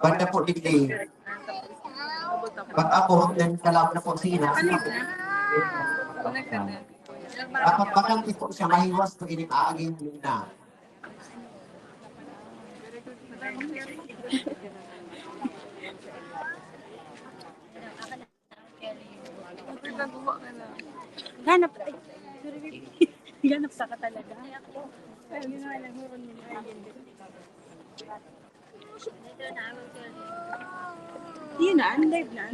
Banda po digdi. Pag ako, then kalab na po sila. Kapag pakanti po siya, mahiwas to ining aaging muna. Ganap. Ganap sa ka talaga. Yun na, live na.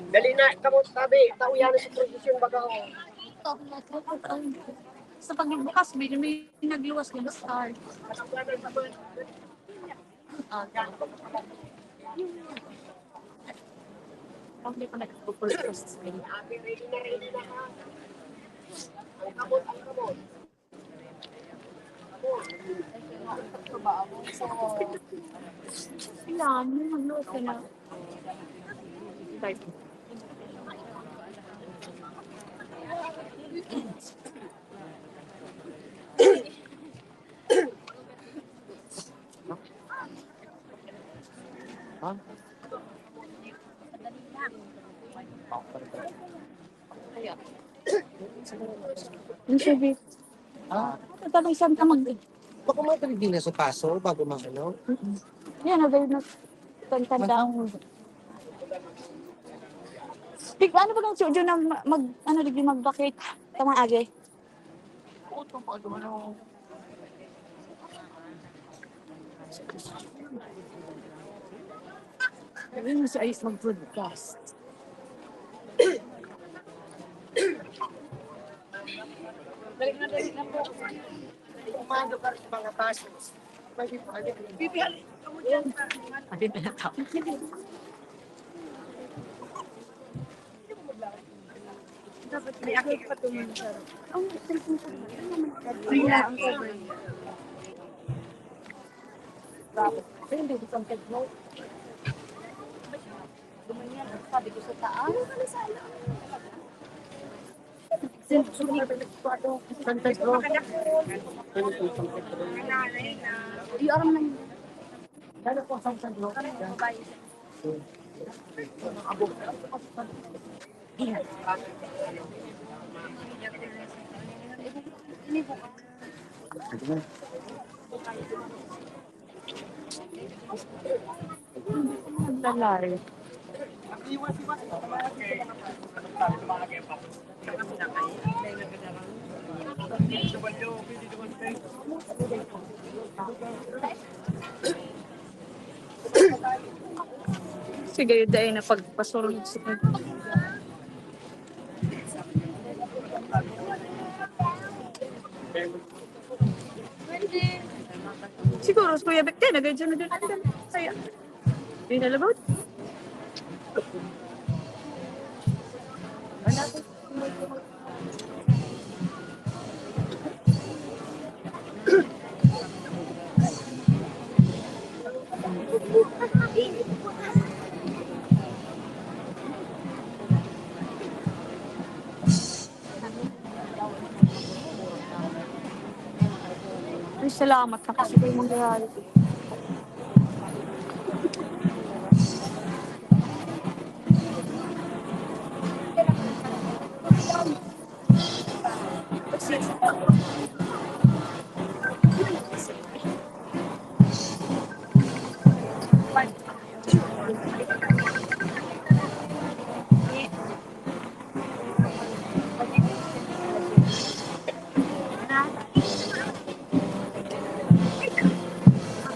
Dali na, kamo sabi, tao yan sa tradisyon baga o. Sa pagbukas, may nagluwas ng star. Hindi pa nagpupulsos. Ready na ha. Ang kamot, ang kamot. Ilan, magluwas ka na. Yung sabi, tatapos isang tamag. Baka matalig din na sa paso bago ano. Yan, nabay na tantanda ang... Pig, ano ba ng sujo na ano, lagi mag-bakit? Tamang agay. Sabi mo si Ice mag-broadcast. Dali na po. Umado ka sa mga paso. Pipihali. Ate na natap. Dapat may akit pa tumunod siya. Ang cellphone siya. Wala ang cover niya. Pero hindi ko samtag mo. Dumanyan, sabi ko sa taas. Samtag mo. Iyo aram na yun. Dalo po samtag mo. Ingat. Lalari. Sige, yun dahil na pagpasurod sa siguro, Kuya Bekte, nag-adyan na din ako. Saya. Hindi nalabot. Ay, salamat na kasi kayo mangyayari.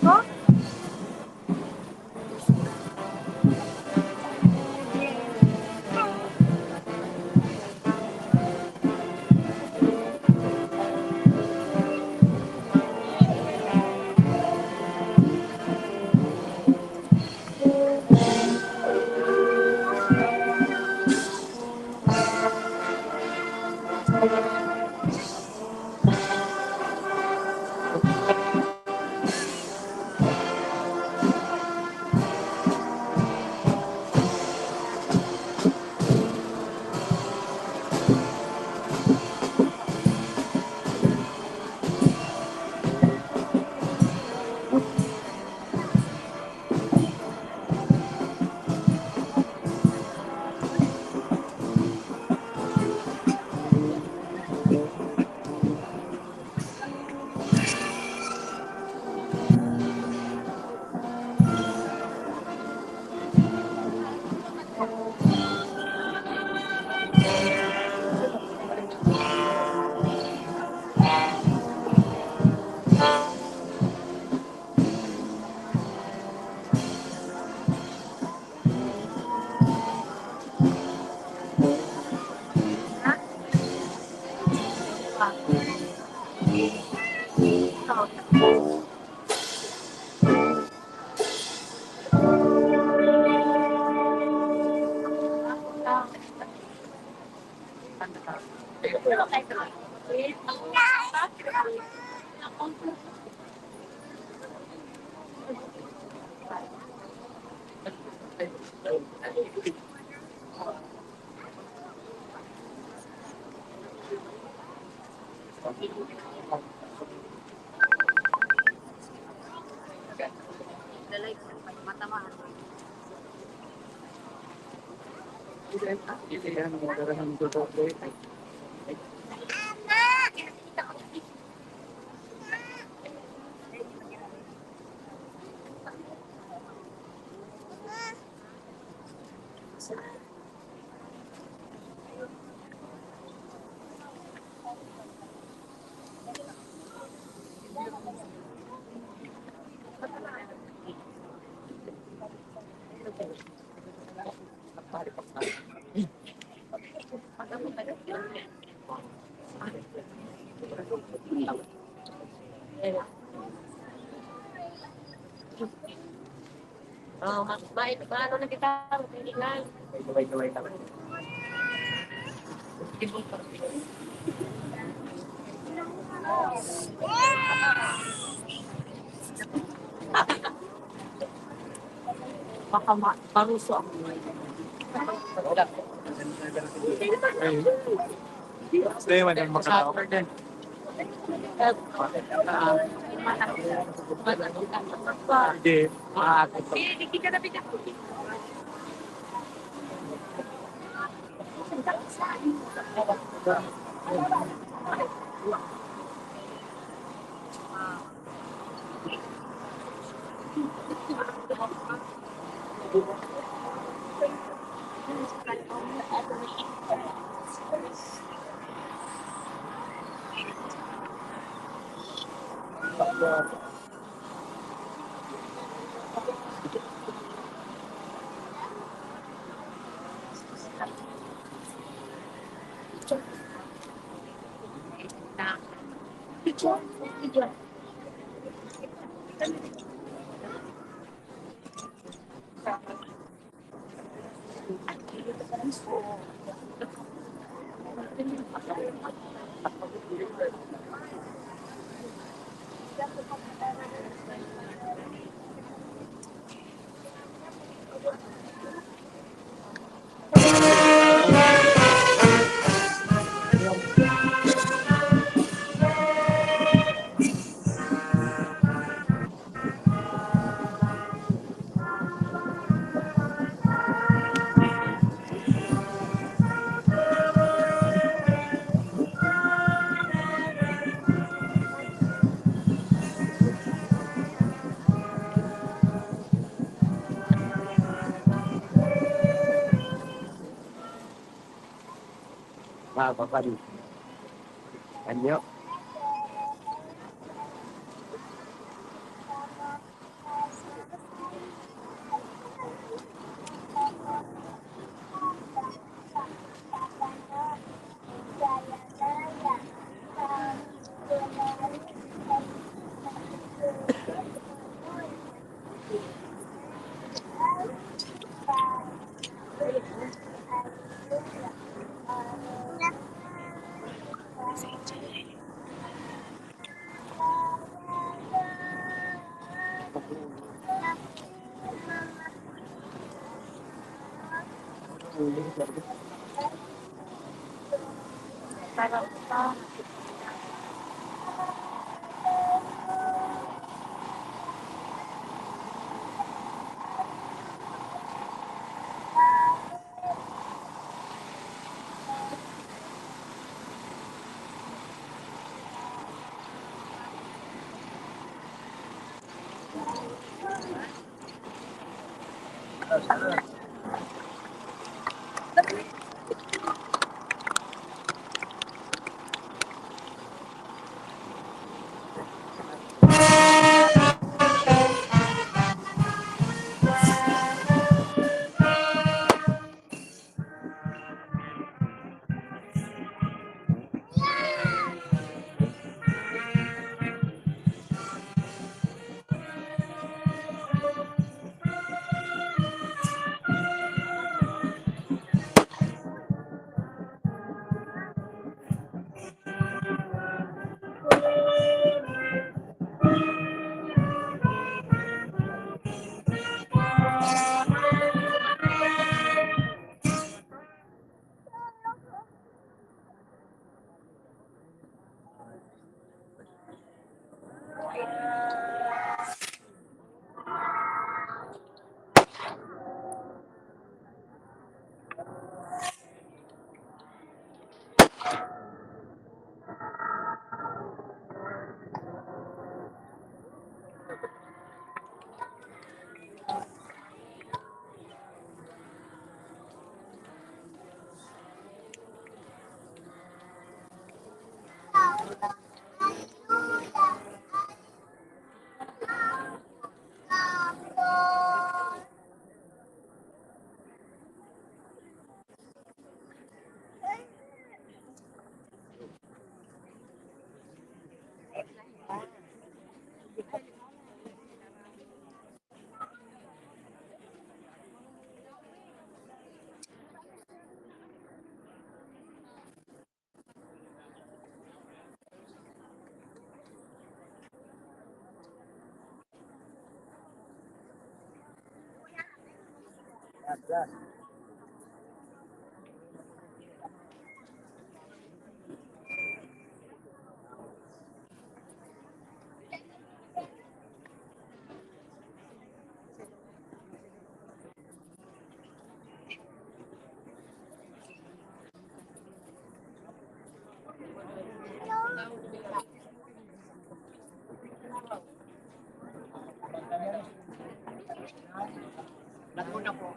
Ako? Oh, maano na kita, tingnan. Gaway lang. Baka paruso ako. Stay man yung makatawa. Hindi. Papa rin. Anyo. Natuna po.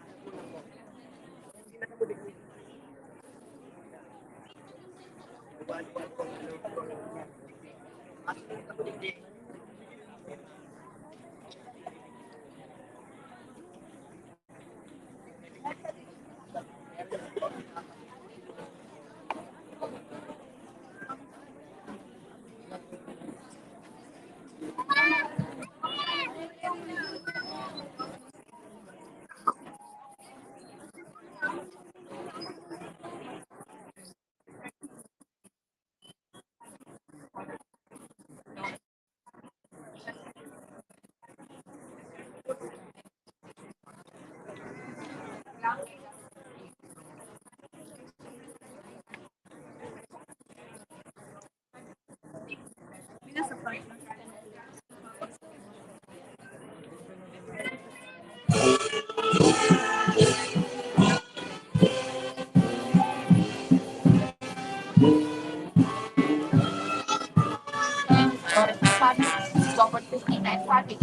Robert 59 family.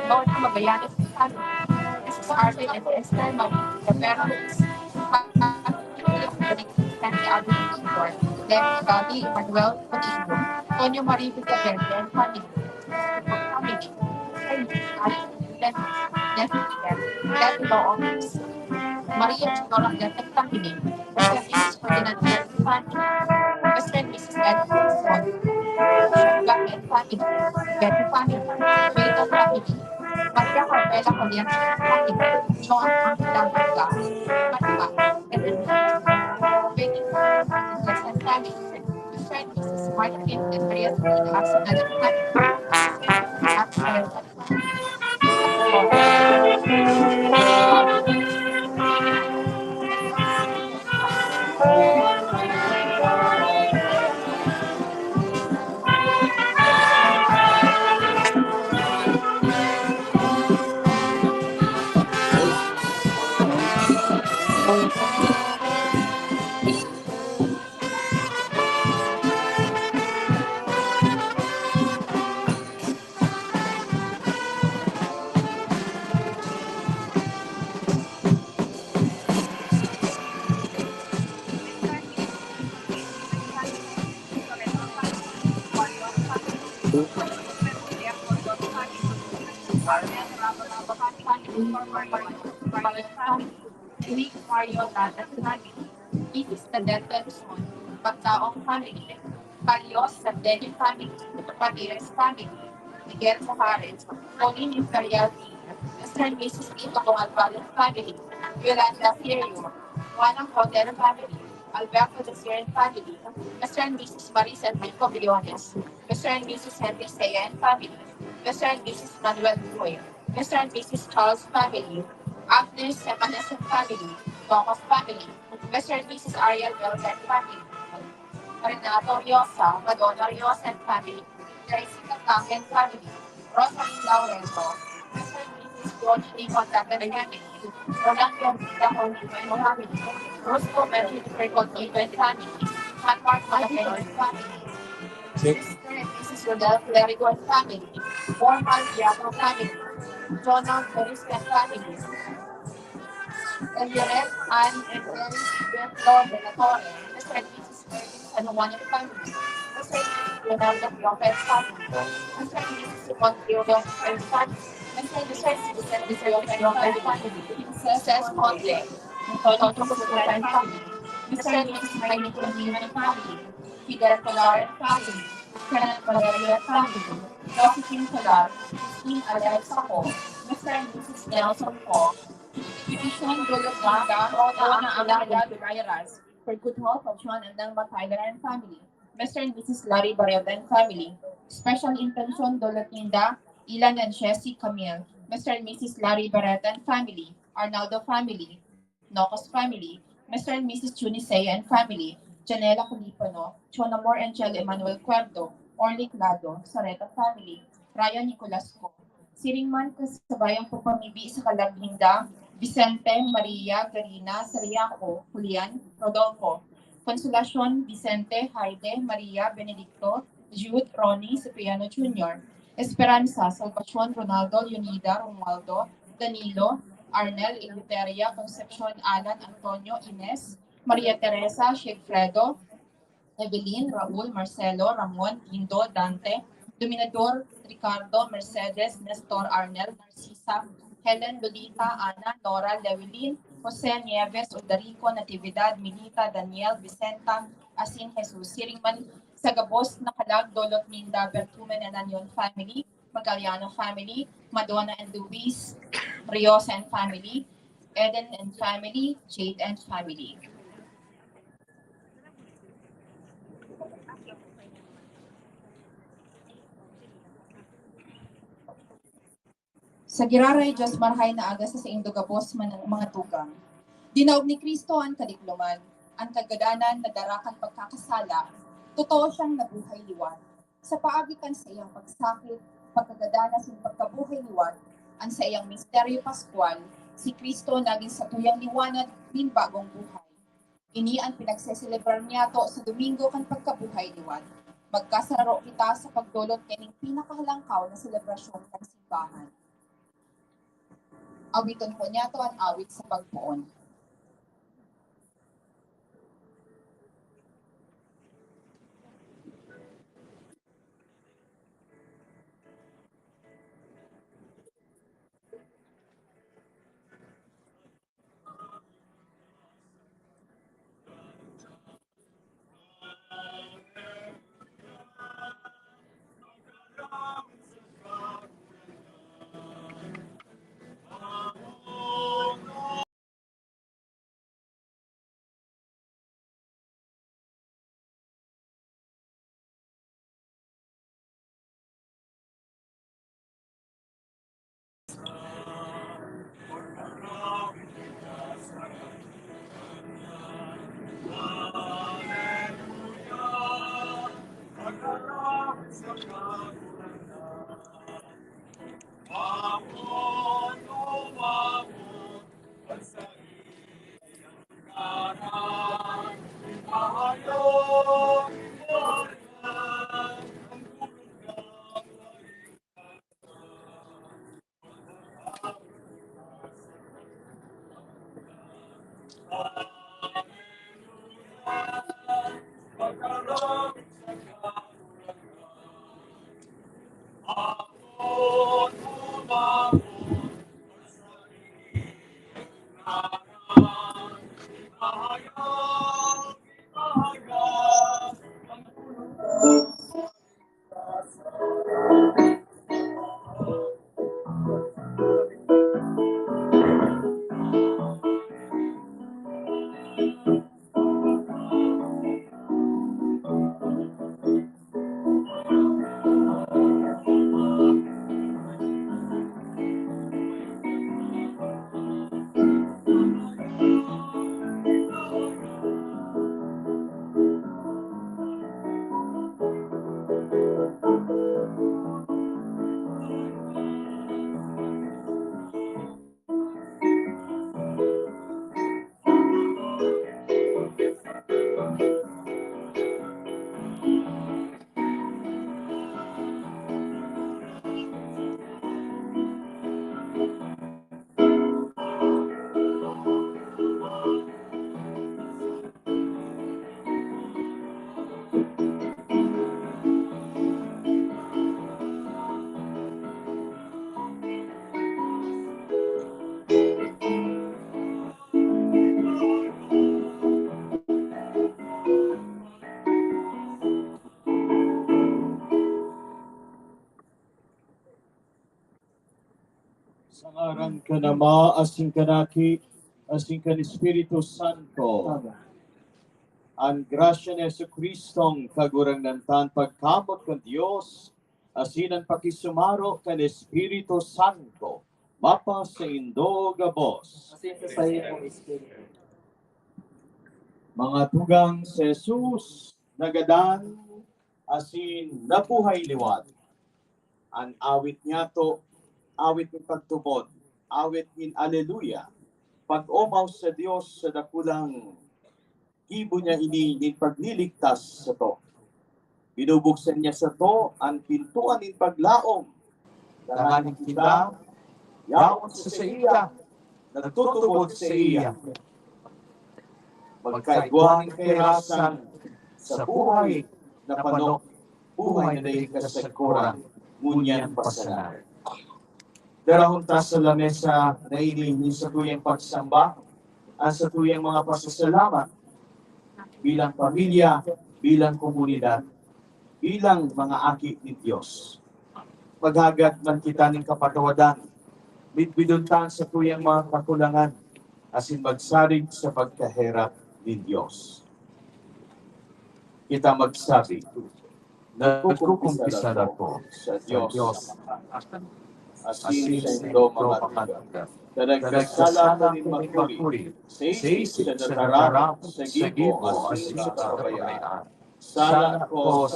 Bawat Magallanes family. This is Arvin and Esther Marie, the parents. Santi Alvin Igor, Demi Gabi Manuel Codino, Tonio Marie Vicaverde and family. Family. Daddy Law Office. Maria Chinola Gatek family. Mr. Mrs. Ferdinand Gatek family. Mr. and Mrs. Edward Swan. Sugar and family. Betty family. Vito family. Maria Carmela Coliachi family. John Angela Berga. Maria. And Betty and family. Mr. and Mrs. Martin and Maria Teresa Asanada Nick Mario Ladat family. Isis the Dental Son. Pagtaong family. Carlos the Denny family. Ramirez family. Miguel Sahares. Pauline Imperial Mr. and Mrs. Tito Alvarez family. Yolanda Sirio. Juana Cordero family. Alberto the Siren family. Mr. and Mrs. Marisa and Michael Briones. Mr. and Mrs. Henry Saya and family. Mr. and Mrs. Manuel Boy. Mr. and Mrs. Charles family. Agnes Semanes and family. Thomas family. Mr. and Mrs. Ariel Belton family. Renato Riosa, Madonna Riosa and family. Jessica Tang and family. Rosalie Laurenzo. Mr. and Mrs. George D. Contacted and family. Rolando Vita Contigo and family. Roscoe Melvin Contigo and family. Mark Malapeno and family. Mr. and Mrs. Rodel Clerigo and family. Formal Diablo family. Jonah Ferris and family. Elioret, Anne, and Ellis Bento de la Torre. Mr. and Mrs. Mervin San Juan and family. Mr. and Mrs. Leonardo Lopez family. Mr. and Mrs. Simon Teodoro and family. Mr. and Mrs. Vicente and family. Princess Conte. Toto Kusuka and family. Mr. and Mrs. Maynito and family. Fidel Pilar and family. Kenneth Valerio and family. Josephine Pilar, Christine Alexa ko, Mr. and Mrs. Nelson ko, Division Dologanga, Rona Angela Viraras, for good health of Sean and Nelma Tyler and family, Mr. and Mrs. Larry Barreda and family, Special Intention Dolotinda, Ilan and Jessie Camille, Mr. and Mrs. Larry Barreta and family, Arnaldo family, Nocos family, Mr. and Mrs. Chunisea and family, Janela Culipano, Chonamor and Chel Emmanuel Cuerdo, Orly Clado, Sareta family, Ryan Nicolasco, Siringman kasabayang pagpamibi sa Kalabhinda, Vicente, Maria, Garina, Sariaco, Julian, Rodolfo, Consolacion, Vicente, Haide, Maria, Benedicto, Jude, Ronnie, Cipriano Jr., Esperanza, Salvacion, Ronaldo, Leonida, Romualdo, Danilo, Arnel, Eleuteria, Concepcion, Alan, Antonio, Ines, Maria Teresa, Sigfredo, Evelyn, Raul, Marcelo, Ramon, Guindo, Dante, Dominador, Ricardo, Mercedes, Nestor, Arnel, Narcisa, Helen, Lolita, Ana, Nora, Lewilin, Jose Nieves, Odarico, Natividad, Milita, Daniel, Vicenta, Asin, Jesus, Siringman, Sagabos, Nakalag, Dolot, Minda, Bertumen and Anyon family, Magaliano family, Madonna and Luis, Riosa and family, Eden and family, Jade and family. Sa giraray, Diyos marhay na aga sa indo gabos man ang mga tugang. Dinaog ni Kristo ang kadikluman, ang kagadanan na darakan pagkakasala, totoo siyang nabuhay liwan. Sa paagitan sa iyang pagsakit, pagkagadanas ng pagkabuhay liwan, ang sa iyang misteryo paskwal, si Kristo naging sa tuyang liwanag ng bagong buhay. Ini ang pinagseselebrar niya to sa Domingo kan pagkabuhay liwan. Magkasaro kita sa pagdulot kaning pinakahalangkaw na selebrasyon ng simbahan. Awiton po niya to ang awit sa pagpuon. Sa ngaran ka na Ma, asing kanaki, asing kan Espiritu Santo. Ang grasya ni Yesu Kristong kagurang nantan pagkamot kan Dios, asinan pakisumaro kan Espiritu Santo. Mapa sa Indo gabos. Asin sa iyo, Espiritu. Mga tugang sa Jesus, nagadan, asin nabuhay liwat. Ang awit niya to, awit ng pagtubod, awit in Alleluia. Pag-umaw sa Diyos sa dakulang ibo niya ini pagliligtas sa to. Binubuksan niya sa to ang pintuan in paglaom. Danganin kita, yaon sa iya, nagtutubod sa iya. Magkaigwaning kairasan sa buhay na panok, buhay na daig kasagkuran, ngunyan pasanan. Darahon ta sa lamesa na inihin sa tuyang pagsamba at sa tuyang mga pasasalamat bilang pamilya, bilang komunidad, bilang mga aki ni Diyos. Maghagat man kita ng kapatawadan, bitbiduntan sa tuyang mga kakulangan, asin magsarig sa pagkaherap ni Diyos. Kita magsabi, nagkukumpisa na ko sa Diyos, asin sa Indo mga tuga. Nagkasala ko rin magkuri, sa isis sa natarap, sa gibo, asin sa kabayaan. Sana ko,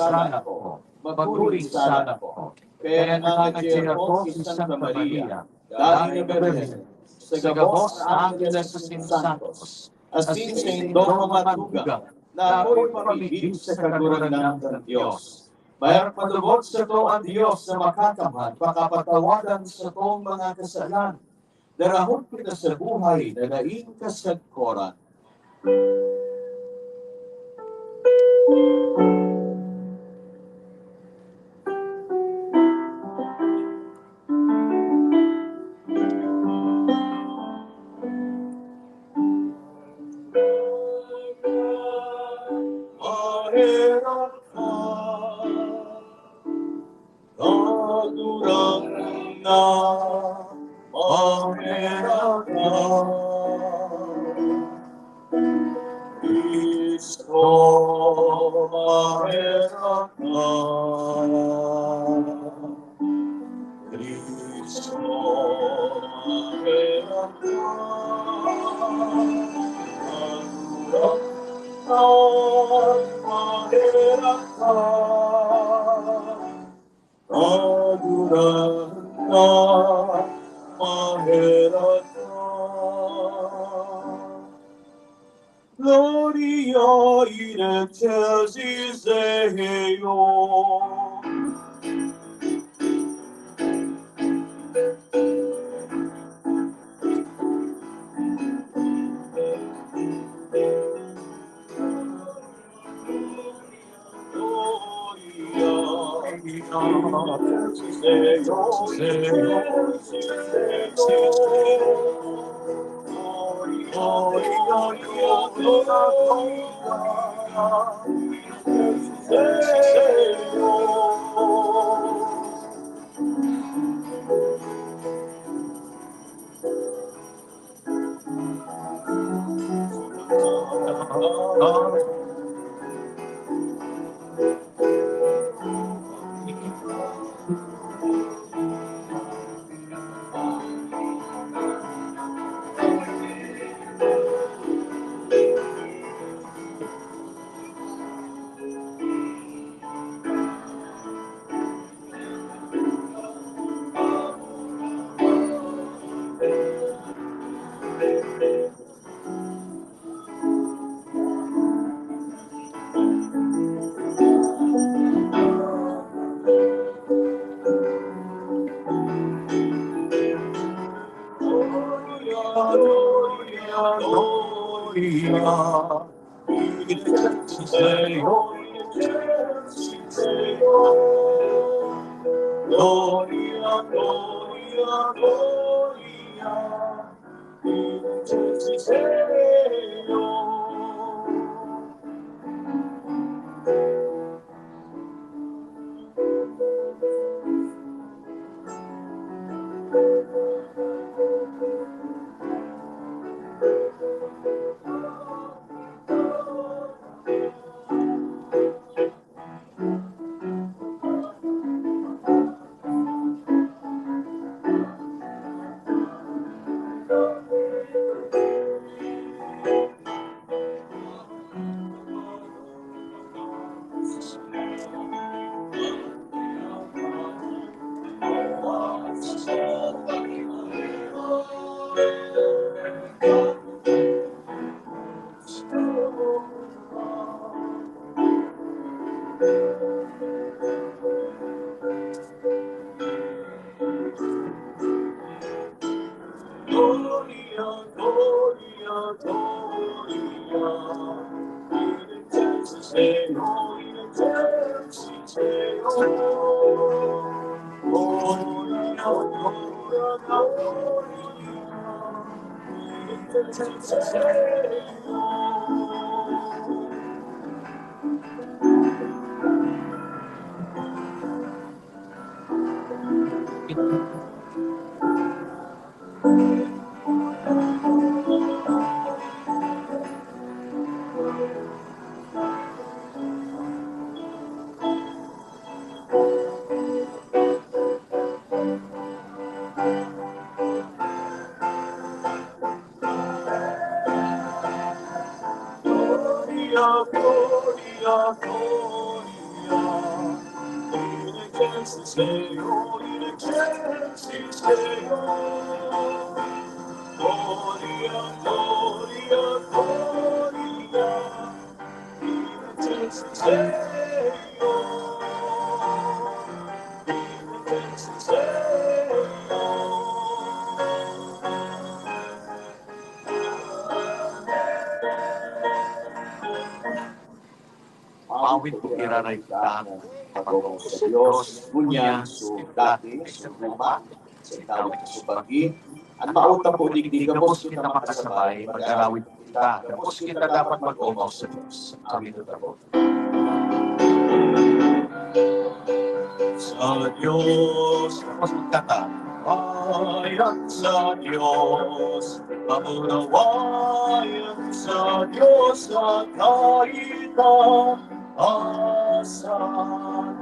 magkuring sana ko. Kaya nangangadya ko si Santa Maria, dahil na Berhen, sa gabos na Angeles Santos, asin sa Indo mga tuga, na ako'y pamigil sa kaguranan ng Diyos. Mayroong palubot sa to ang Diyos na makakamhan, pakapatawadan sa tong mga kasalan. Darahon kita sa buhay na naing kasagkoran. Mahirap ka, nagurang na, mahirap ka. Kristo, mahirap ka. Kristo, mahirap ka. Mahirap ka. Aguran na, mahirap ka. Gloria in excelsis Deo. Gloria, Gloria, Gloria, in excelsis Deo, in excelsis Deo. Gloria, Gloria, Gloria, in excelsis Deo, in excelsis Deo. Pawid ko iraray kita pagawang sa Diyos, ngunyan so dati sa Roma, sa itawid sa subagi, at mauta po digdig, gabos kita makasabay, mag-arawid kita, gabos kita dapat mag-umaw sa Diyos. Amin na po. Sa Diyos, Tapos magkata. ayan sa Diyos, mamunawayan sa Diyos at kahit asan.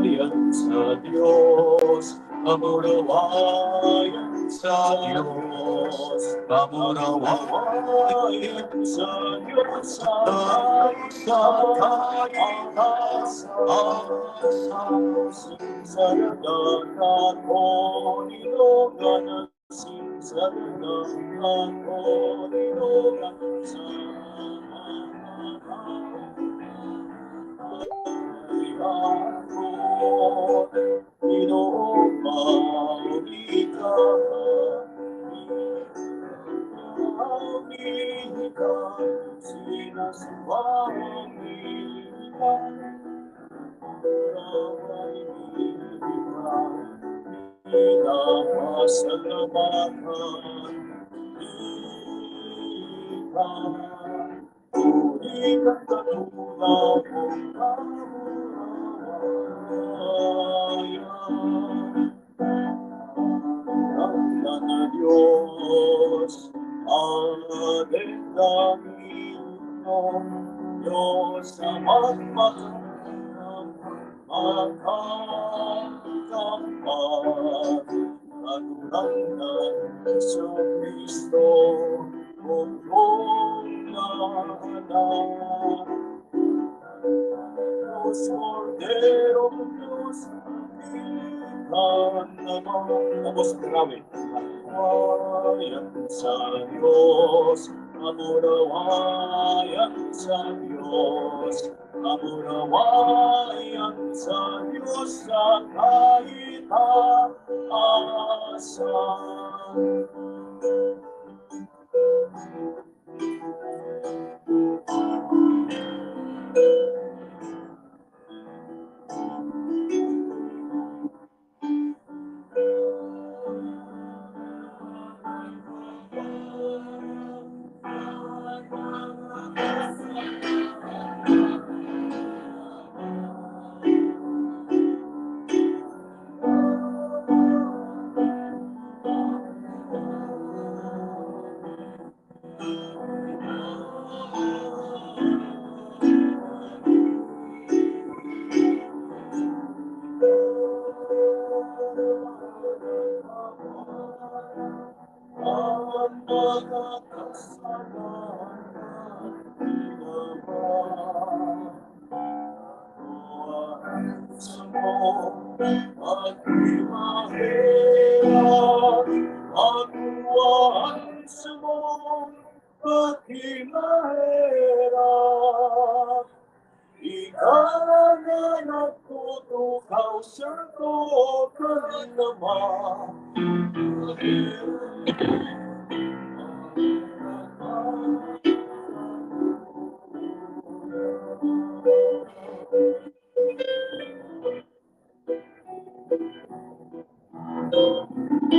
Ayan sa Diyos, mamunawayan sa Diyos, mamunawayan sa Diyos at kahit asan. Simsalagang ako, nilogan, simsalagang ako, nilogan, sa ako, Pinoong maulika, maulika, sinaswamilika, pinapasalamatan, Ikan katulad ng kamurayan. Ang na Diyos, ating Panginoon, Diyos sa magmahal, magkakampan, katulad ng Jesucristo, buong lahat. Diyos, Cordero, Diyos, ikan naman. Tapos grabe. Mamunawayan sa Diyos, mamunawayan sa Diyos, mamunawayan sa Diyos sa kahit asan. Ang mga kasalanan ginawa, sa mo at mahirap, aguan sa mo at mahirap. Ikaw na nagtutukaw sa to naman. Sa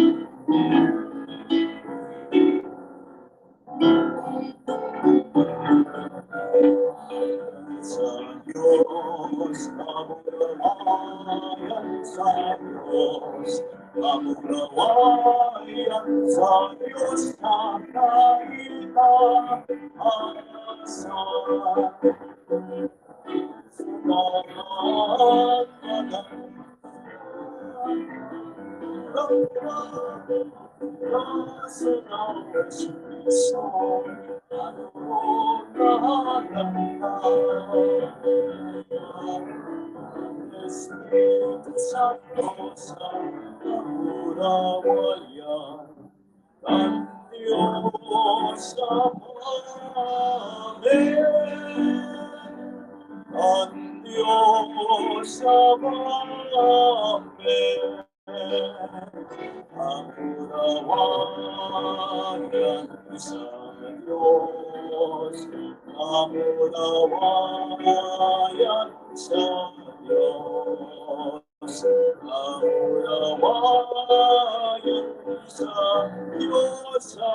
Diyos, kamulawayan sa Diyos, kamulawayan sa Diyos na kaitaasan. Sumahan Espiritu Santo sa kamulawayan ng Diyos amin. Ang Diyos amin. Ang unawayan sa Diyos, ang unawayan sa Diyos, ang unawayan sa Diyos sa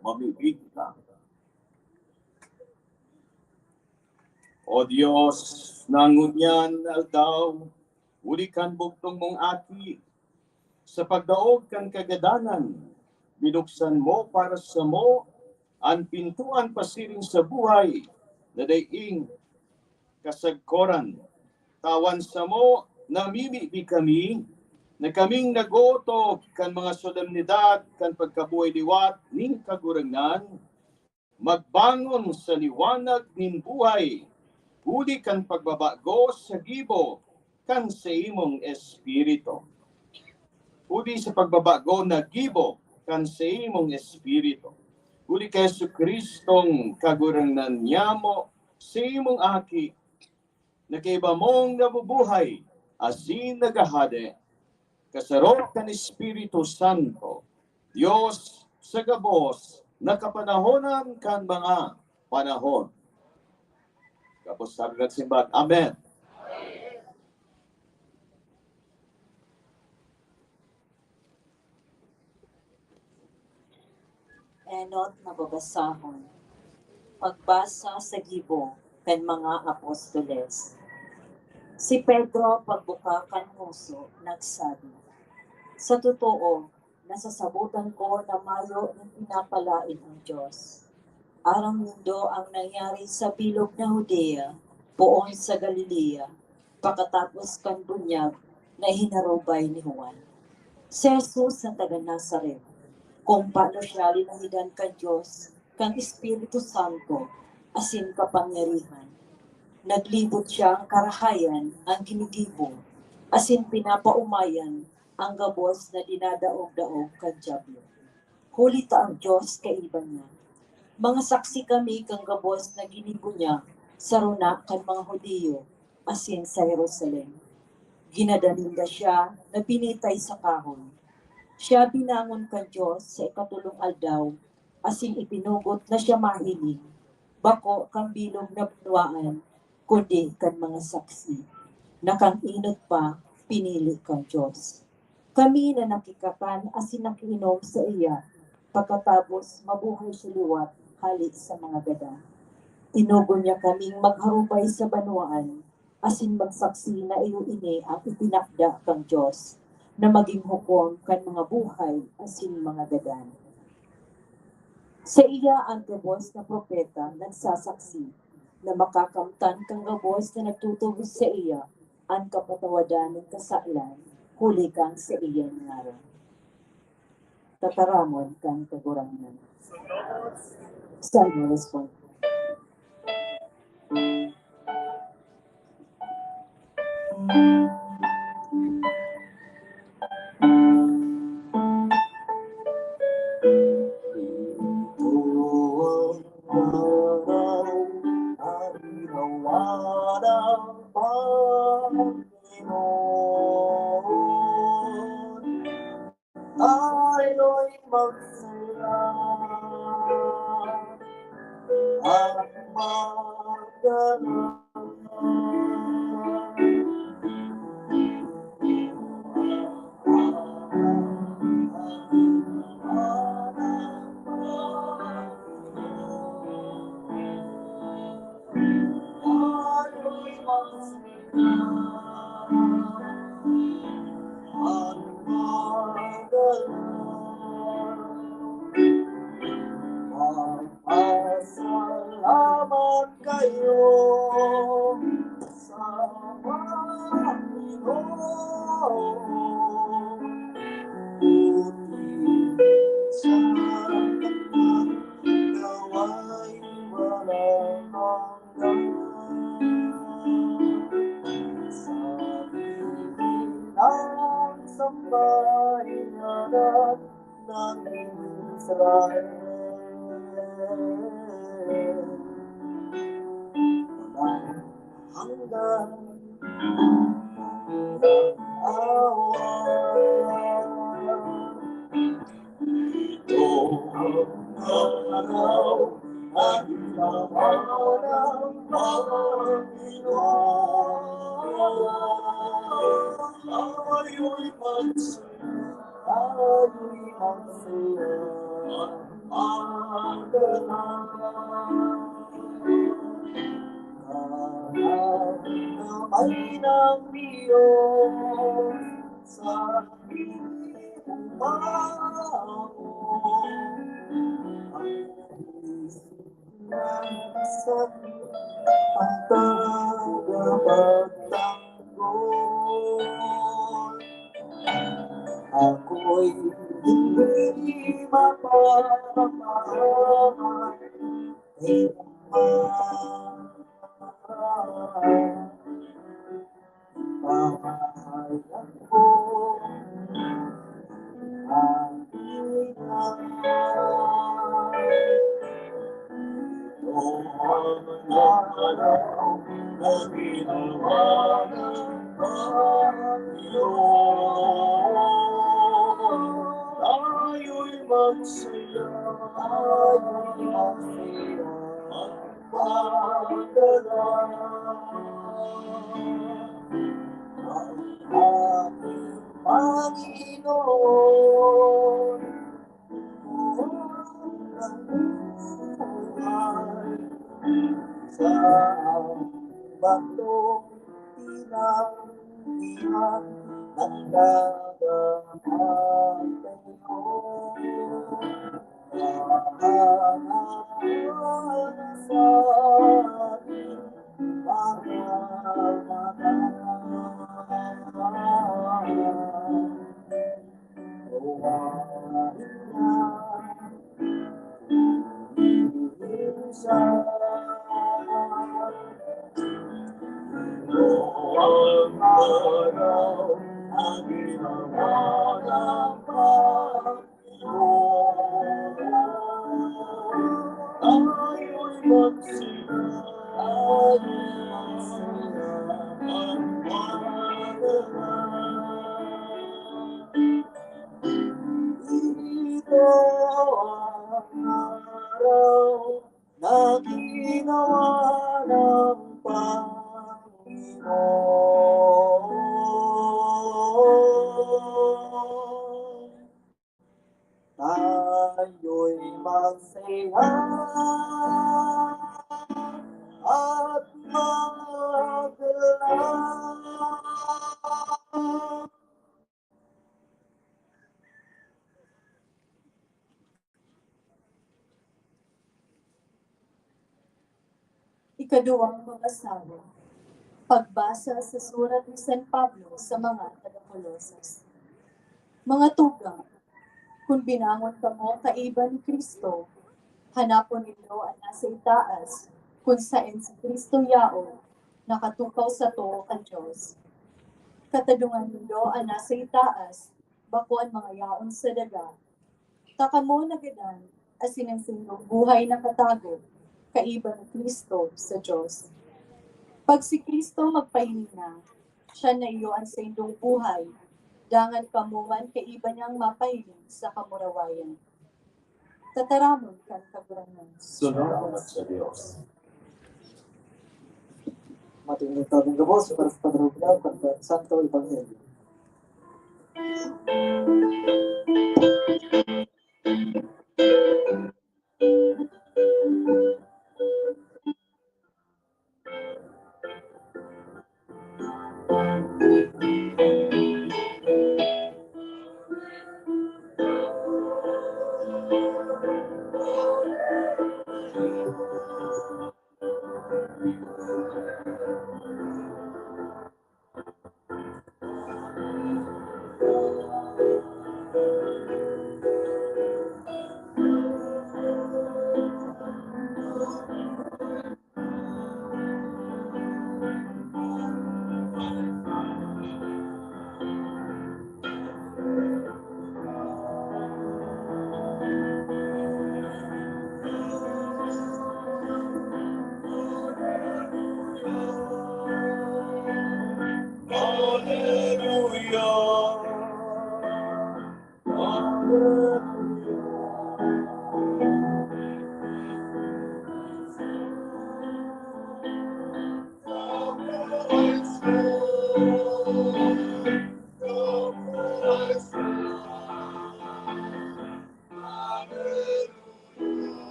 mamibig ka. O Diyos, nangunyan aldaw, uli kan buktong mong aki, sa pagdaog kan kagadanan, binuksan mo para sa mo, ang pintuan pasiring sa buhay, na daing kasagkoran. Tawan sa mo, namimibig kami, na kaming nagoto kan mga solemnidad, kan pagkabuhay liwat, ning kagurangan, magbangon sa liwanag nin buhay, huli kan pagbabago sa gibo, kan sa imong espiritu. Huli sa pagbabago na gibo, kan sa imong espiritu. Huli kay Jesucristong kagurangan niya mo, sa imong aki, na kaiba mong nabubuhay, asin nagahade, kasarok kan Espiritu Santo, Diyos sa gabos, nakapanahonan kan mga panahon. Kapos sabi ng simbahan, Amen. Enot na babasahon. Pagbasa sa gibo kan mga apostoles. Si Pedro pagbuka kan puso, nagsabi, sa totoo, nasasabutan ko na mayo ng pinapalain ang Diyos. Arang mundo ang nangyari sa bilog na Judea, poon sa Galilea, pagkatapos kan bunyag na hinarubay ni Juan. Si Jesus na taga Nazaret, kung paano siya linahidan ka Diyos, kang Espiritu Santo, asin kapangyarihan. Naglibot siya ang karahayan, ang ginigibo, asin pinapaumayan, ang gabos na dinadaog-daog ka Diablo. Huli ta ang Diyos kaiban niya. Mga saksi kami kang gabos na ginibo niya, sa runa kan mga Hudiyo, asin sa Jerusalem. Ginadaninda siya na pinitay sa kahon. Siya binangon kan Diyos sa ikatulong aldaw, asin ipinugot na siya mahiling, bako kang bilog na bunwaan, kundi kan mga saksi, na kang inot pa, pinili kang Diyos. Kami na nakikakan asin nakiinom sa iya, pagkatapos mabuhay siya liwat, halik sa mga gada. Tinugo niya kaming magharubay sa banwaan, asin magsaksi na iyo ini ang itinakda kang Diyos, na maging hukom kan mga buhay, asin mga gadan. Sa iya ang gabos na propeta nagsasaksi, na makakamtan kang gabos na nagtutubos sa iya, ang kapatawadan ng kasailan, huli kang sa iya ngaran. Tataramon kang kagurangan. Salmo respond. Tayo'y magsaya Salamat kayo sa Panginoon. Buti sa kanyang gawa'y walang hanggan. Sa piling ng sambayanan ng Israel. Walang hanggan ng awa. Ito ang araw at ginawa ng Panginoon. Ayo'y magsaya, ayo'y magsaya, ang kamay ng Diyos sa umahon. Ang sakit ang tagapagtanggol. Ako'y hindi mapapamahay kay pamahayan ko ang inay. Ito ang araw na ginawa ng Panginoon. Tayo'y magsaya, tayo'y magsaya, magpadala. Ang ating Panginoon, ang buhay sa batong tinanggihan ng Panginoon. Sa ating mga mata. Ito ang araw na ginawa ng Panginoon. Tayo'y magsaya at maglalang. Ikaduwang pag-asawa. Pagbasa sa surat ni San Pablo sa mga taga-Colosas. Mga tugang, kung binangon ka mo kaiba ni Kristo, hanapon ninyo ang nasa itaas, kung saan si Kristo yao, nakatukaw sa to ang Diyos. Katadungan ninyo ang nasa itaas, bako ang mga yaon sa daga. Takamo nagadan, as sinansindong buhay na katago, kaiba ni Kristo sa Diyos. Pag si Kristo magpahina, siya na iyo ang sa indong buhay, dangan kamuman kaiba niyang mapahiling sa kamurawayan. Tataramon kan kagurangan. Salamat sa Diyos. Matingin tabing gabos para sa pagdaruglaw kanta Santo Ebanghelyo.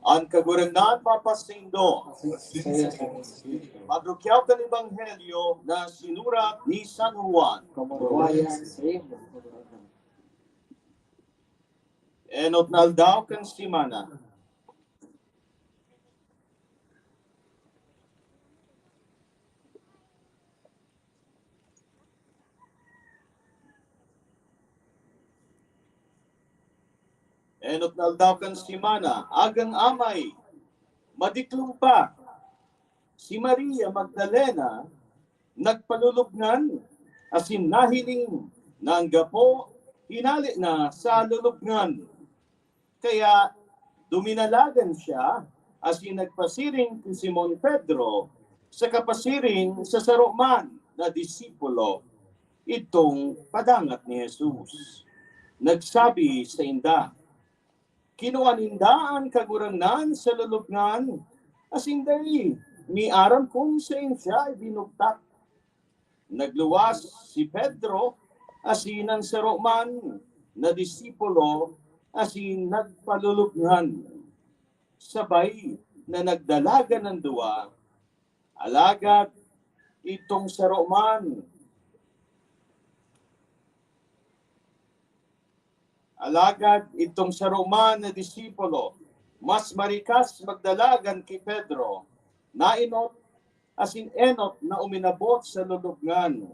Ang kagurangan papasindo. Madrukyaw kan Ebanghelyo na sinurat ni San Juan. Kamuruayan sa imo. Enot naldaw kan simana. Enot naldaw kan simana, agang amay, madiklong pa. Si Maria Magdalena, nagpalulubngan, asin nahiling, na ang gapo, hinali na sa lulubngan. Kaya duminalagan siya, asin nagpasiring kay Simon Pedro, sa kapasiring sa saroman na disipulo, itong padangat ni Jesus. Nagsabi sa inda, kinuanindaan kagurangnan sa lulubngan, asin dali, ni aram kung sa siya binugtak. Nagluwas si Pedro, asin ang saroman na disipulo, asin nagpalulubngan. Sabay na nagdalaga ng duwa, alagad itong saroman. Alagad itong saroman na disipulo, mas marikas magdalagan kay Pedro, nainot asin enot na uminabot sa lulubngan.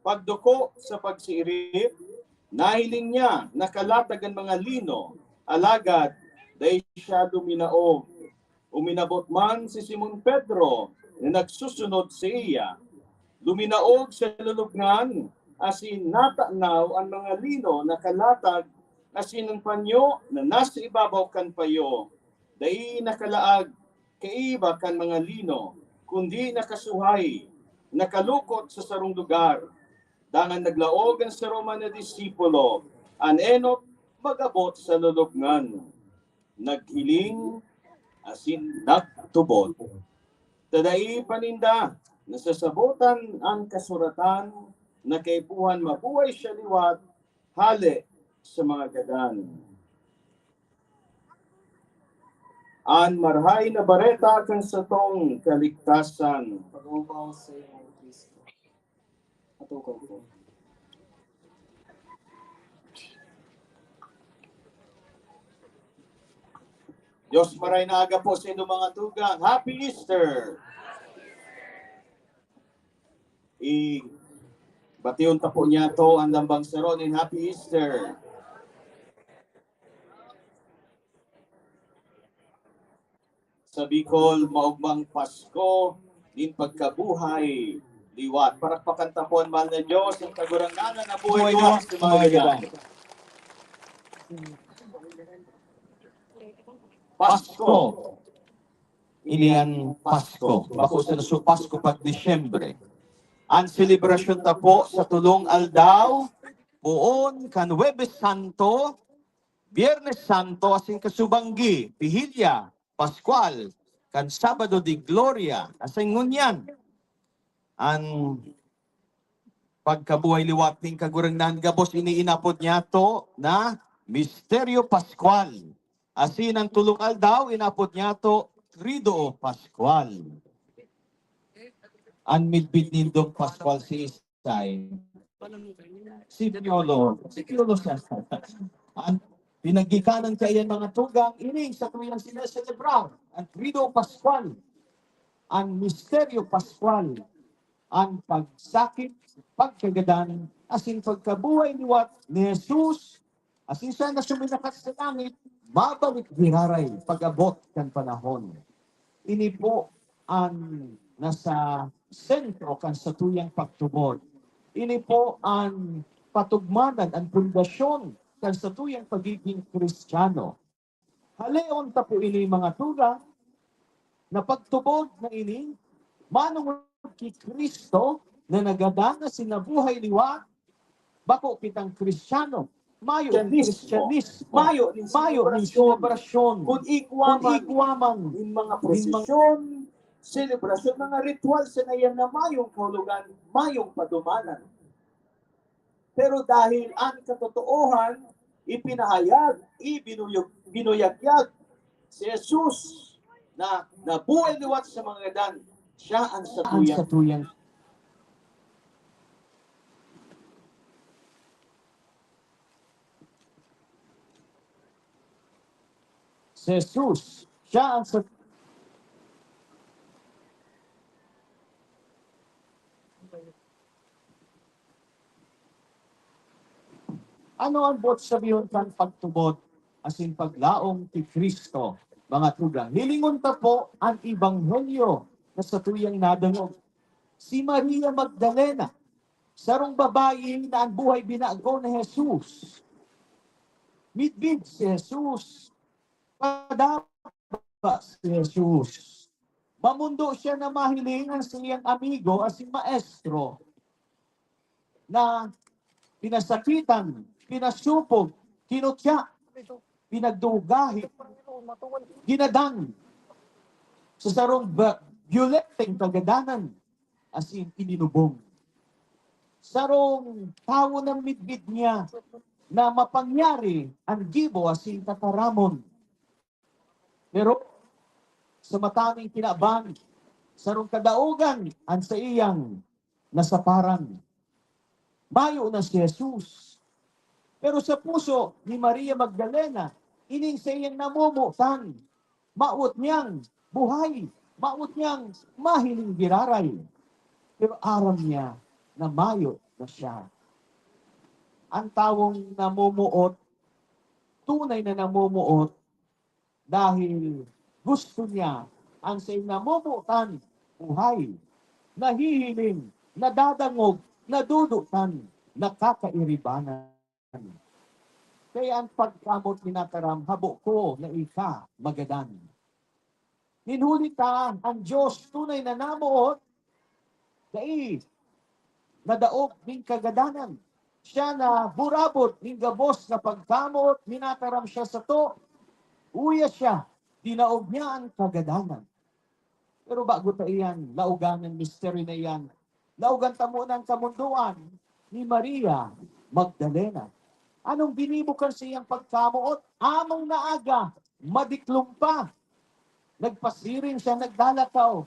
Pagduko sa pagsiirip, nahiling niya nakalatag ang mga lino, alagad dahil siya luminaog. Uminabot man si Simon Pedro na nagsusunod sa iya. Luminaog sa lulubngan, asin natanaw ang mga lino na kalatag asin ang panyo na nasa ibabaw kan payo, dahil nakalaag kaiba kan mga lino, kundi nakasuhay, nakalukot sa sarong lugar. Dangan naglaog ang saroman na disipulo, anenot magabot sa lulubngan. Naghiling, asin nagtubot. Tadai paninda, nasasabutan ang kasuratan, na kaipuhan mabuhay siya liwat, hali sa mga gadan. An marhay na bareta kan satong kaligtasan. Pag-upaw sa imo, Kristo. Atukaw ko. Diyos maray na aga po sa inyong mga tugang. Happy Easter! Batiyon ta po niya to ang lambang saron in Happy Easter. Sa Bicol, maugmang Pasko, din pagkabuhay, liwat. Para pakantapuan mahal na Diyos, ang kaguranganan na buhay Diyos sa mga gadan. Pasko. Inian Pasko. Bako sa naso Pasko pag Disyembre. Ang selebrasyon ta po sa tulong aldaw, buon kan Huwebes Santo, Biyernes Santo asin kasubanggi, Pihilya, Pascual, kan Sabado di Gloria, asin ngunyan. Ang pagkabuhay liwat ning kagurangnan gabos iniinapod niya to na Misteryo Pascual. Asin ang tulong aldaw inapod niya to Triduo Pascual. Ang midbid nindong Pascual si Isay. Si Piolo siya. Ang pinagikanan kayan mga tugang ini sa tuwing sineselebrang ang Triduo Pascual, ang Misteryo Pascual, ang pagsakit, pagkagadan, asin pagkabuhay niwat ni Jesus, asin siya na suminakat sa langit, mabalik diraray pag-abot kan panahon. Ini po ang nasa sentro kan sa tuyang pagtubod. Ini po ang patugmanan, ang pundasyon kan sa tuyang pagiging Kristiyano. Haleon ta po ini mga tugang na pagtubod na ini, manong kay Kristo na nagadana sinabuhay liwa, bako kitang Kristiyano, mayo Kristyanismo, mayo ni selebrasyon, kung igwaman, Yung mga prosesyon, selebrasyon, mga ritual sa nayan na mayong kahulugan, mayong padumanan. Pero dahil ang katotoohan, ipinahayag, binuyagyag si Jesus na nabuhay liwat sa mga gadan, siya ang satuyang si Jesus, siya ang ano ang bot sabihin kan pagtubod asin paglaong ti Kristo, mga tugang. Hilingon ta po ang Ebanghelyo na sa tuyang nadangog. Si Maria Magdalena, sarong babae na ang buhay binago ni Jesus. Midbid si Jesus. Padaba si Jesus. Mamundo siya na mahilingan sa iyang amigo asin maestro na pinasakitan, pinasupog, kinutya, pinagdugahi, ginadan sa sarong violeteng kagadanan asin ininubong. Sarong tao ng midbid niya na mapangyari ang gibo asin kataramon. Pero sa mataming kinaban, sarong kadaugan ang sa iyang nasaparan. Mayo na si Jesus. Pero sa puso ni Maria Magdalena, ining sa iyang namumutan, maut niyang buhay, maut niyang mahiling biraray. Pero aram niya na mayo na siya. Ang tawong namumuot, tunay na namumuot, dahil gusto niya ang sa iyang namumutan, buhay, nahihiling, nadadangog, nadudutan, nakakairibanan. Kaya ang pagkamot minataram, habo ko na ika magadan. Ninhuli ta ang Diyos tunay na namuot, dai nadaog ng kagadanan. Siya na burabot ng gabos na pagkamot, minataram siya sa to, uya siya, dinaog niya ang kagadanan. Pero bago ta iyan, laugan ng mystery na iyan, laugan ta muna ang kamunduan ni Maria Magdalena. Anong binibukan sa iyang pagkamuot? Among naaga, madiklong pa. Nagpasiring siya, nagdalakaw.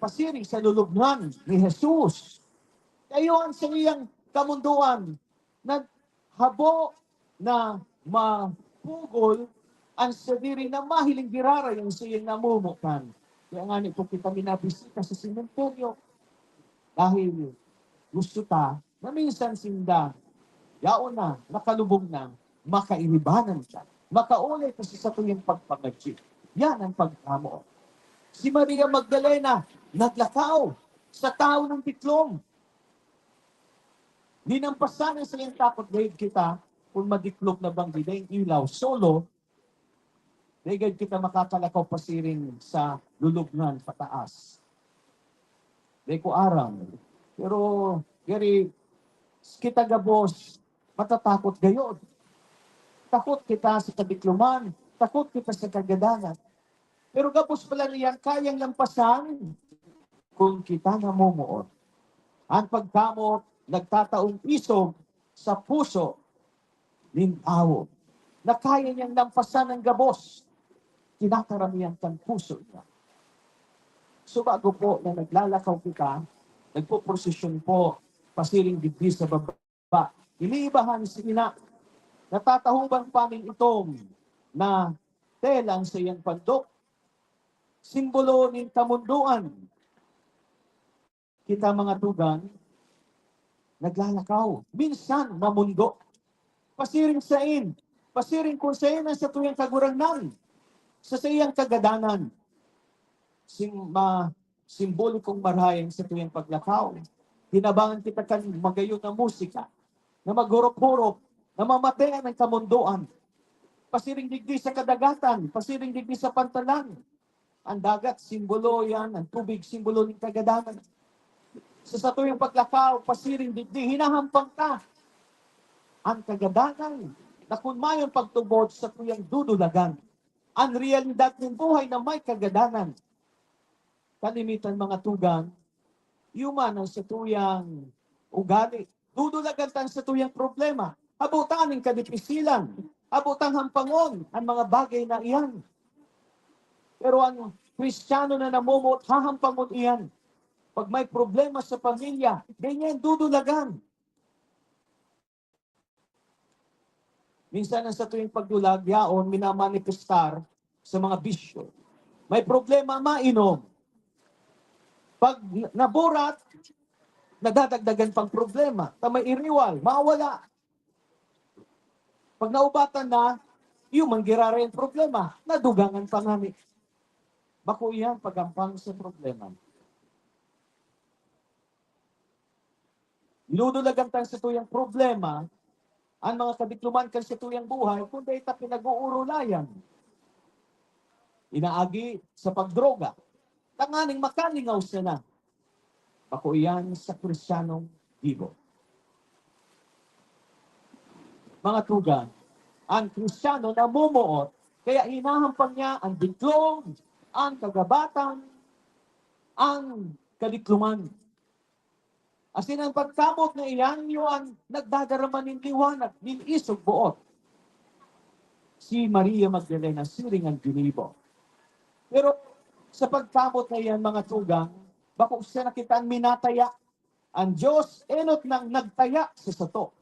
Pasiring sa lulubngan ni Jesus. Kayon sa iyang kamunduan, naghabo na mapugol ang sadiri na mahiling birara yung sa iyang namumukan. Kaya nga nito kita minabisita sa simenteryo. Dahil gusto ta na minsan sinda, yaon na, nakalubog na, makairibanan siya. Makaulit kasi sa tuyong pagpangagsi. Yan ang pagkamo. Si Maria Magdalena, naglakaw sa tao ng tiklom. Dinampasan sa iyong takot, dahil kita, kung madiklog na bang bilang ilaw, solo, dahil kita makakalakaw pasiring sa lulubngan pataas. Dahil ko aram. Pero, gari, kita gabos, matatakot gayon. Takot kita sa kadikluman. Takot kita sa kagadanan. Pero gapos pala niyan, kayang lampasan kung kita namumuot. Ang pagkamot, nagtataong isog sa puso, lintawo, na kaya niyang lampasan ng gabos, kinakaramihan kang puso niya. So bago po na naglalakaw kita, nagpo-prosesyon po, pasiring digdi sa baba, iniibahan si ina, natatahubang pamin itong na telang sa iyang pandok, simbolo ng kamunduan. Kita mga tugan, naglalakaw, minsan mamundo, pasiring sain, pasiring kung sain sa tuyang kagurangnan, sa iyang kagadanan, simbolikong marhayan sa tuyang paglakaw. Hinabangan kita kan magayon na musika, na maghurop-hurop, na mamatayan ng kamunduan. Pasiring digdi sa kadagatan, pasiring digdi sa pantalan. Ang dagat, simbolo yan, ang tubig, simbolo ng kagadanan. Sa tuyang paglakaw, pasiring digdi, hinahampang ka. Ang kagadanan, na kung mayon pagtubod sa tuyang dudulagan. Ang realidad ng buhay na may kagadanan. Kalimitan mga tugang, yuman ang sa tuyang ugali. Dudulagan tan sa tuyang problema. Abutan ng kadipisilan. Abutan hampangon ang mga bagay na iyan. Pero ang Kristiyano na namumot, hahampangon iyan. Pag may problema sa pamilya, ganyan dudulagan. Minsan ang sa tuwing pagdulag, yaon, minamanifestar sa mga bisyo. May problema, mainom. Pag naburat, nadadagdagan pang problema. May iriwal, mawala. Pag naubatan na, yung manggirara yung problema, nadugangan pa namin. Bako yan, pagampang sa problema. Ludulagan tayo sa tuyang problema, ang mga kadikluman kan sa tuyang buhay, kundi ita pinag-uurulayan. Inaagi sa pagdroga. Tanganing makalingaw siya na. Bako yan sa Kristiyanong bibo. Mga tugan, ang Kristiyano namumuot, kaya hinahampang niya ang diklom, ang kagabatan, ang kadikluman. Asin ang pagkamot na iyan, yung nagdadaraman ng liwanag, ng isog buot. Si Maria Magdalena, siring ang ginibo. Pero sa pagkamot na iyan, mga tugang, bako siya nakita ang minataya. Ang Diyos, enot nang nagtaya sa sato.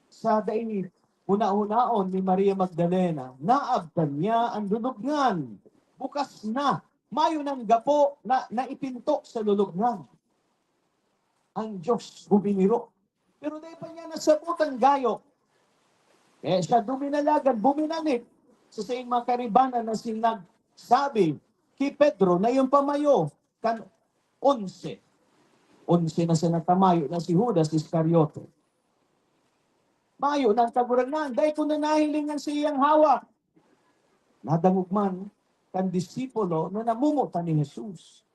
Sa dainit, una-unaon ni Maria Magdalena, naabtan niya ang lulubngan. Bukas na, mayo ng gapo na naipinto sa lulubngan. Ang Diyos bumimiro. Pero dahil pa niya nasabutan gayo, siya duminalagan, buminanit sa saying mga karibanan na sinagsabi kay Pedro na yung pamayo, kan 11. 11 na siya natamayo na si Judas Iscariote. Mayo ng kagurangnan, dahil kung nanahilingan sa iyang hawak, nadangog man kan disipulo na namumutan ni Jesus.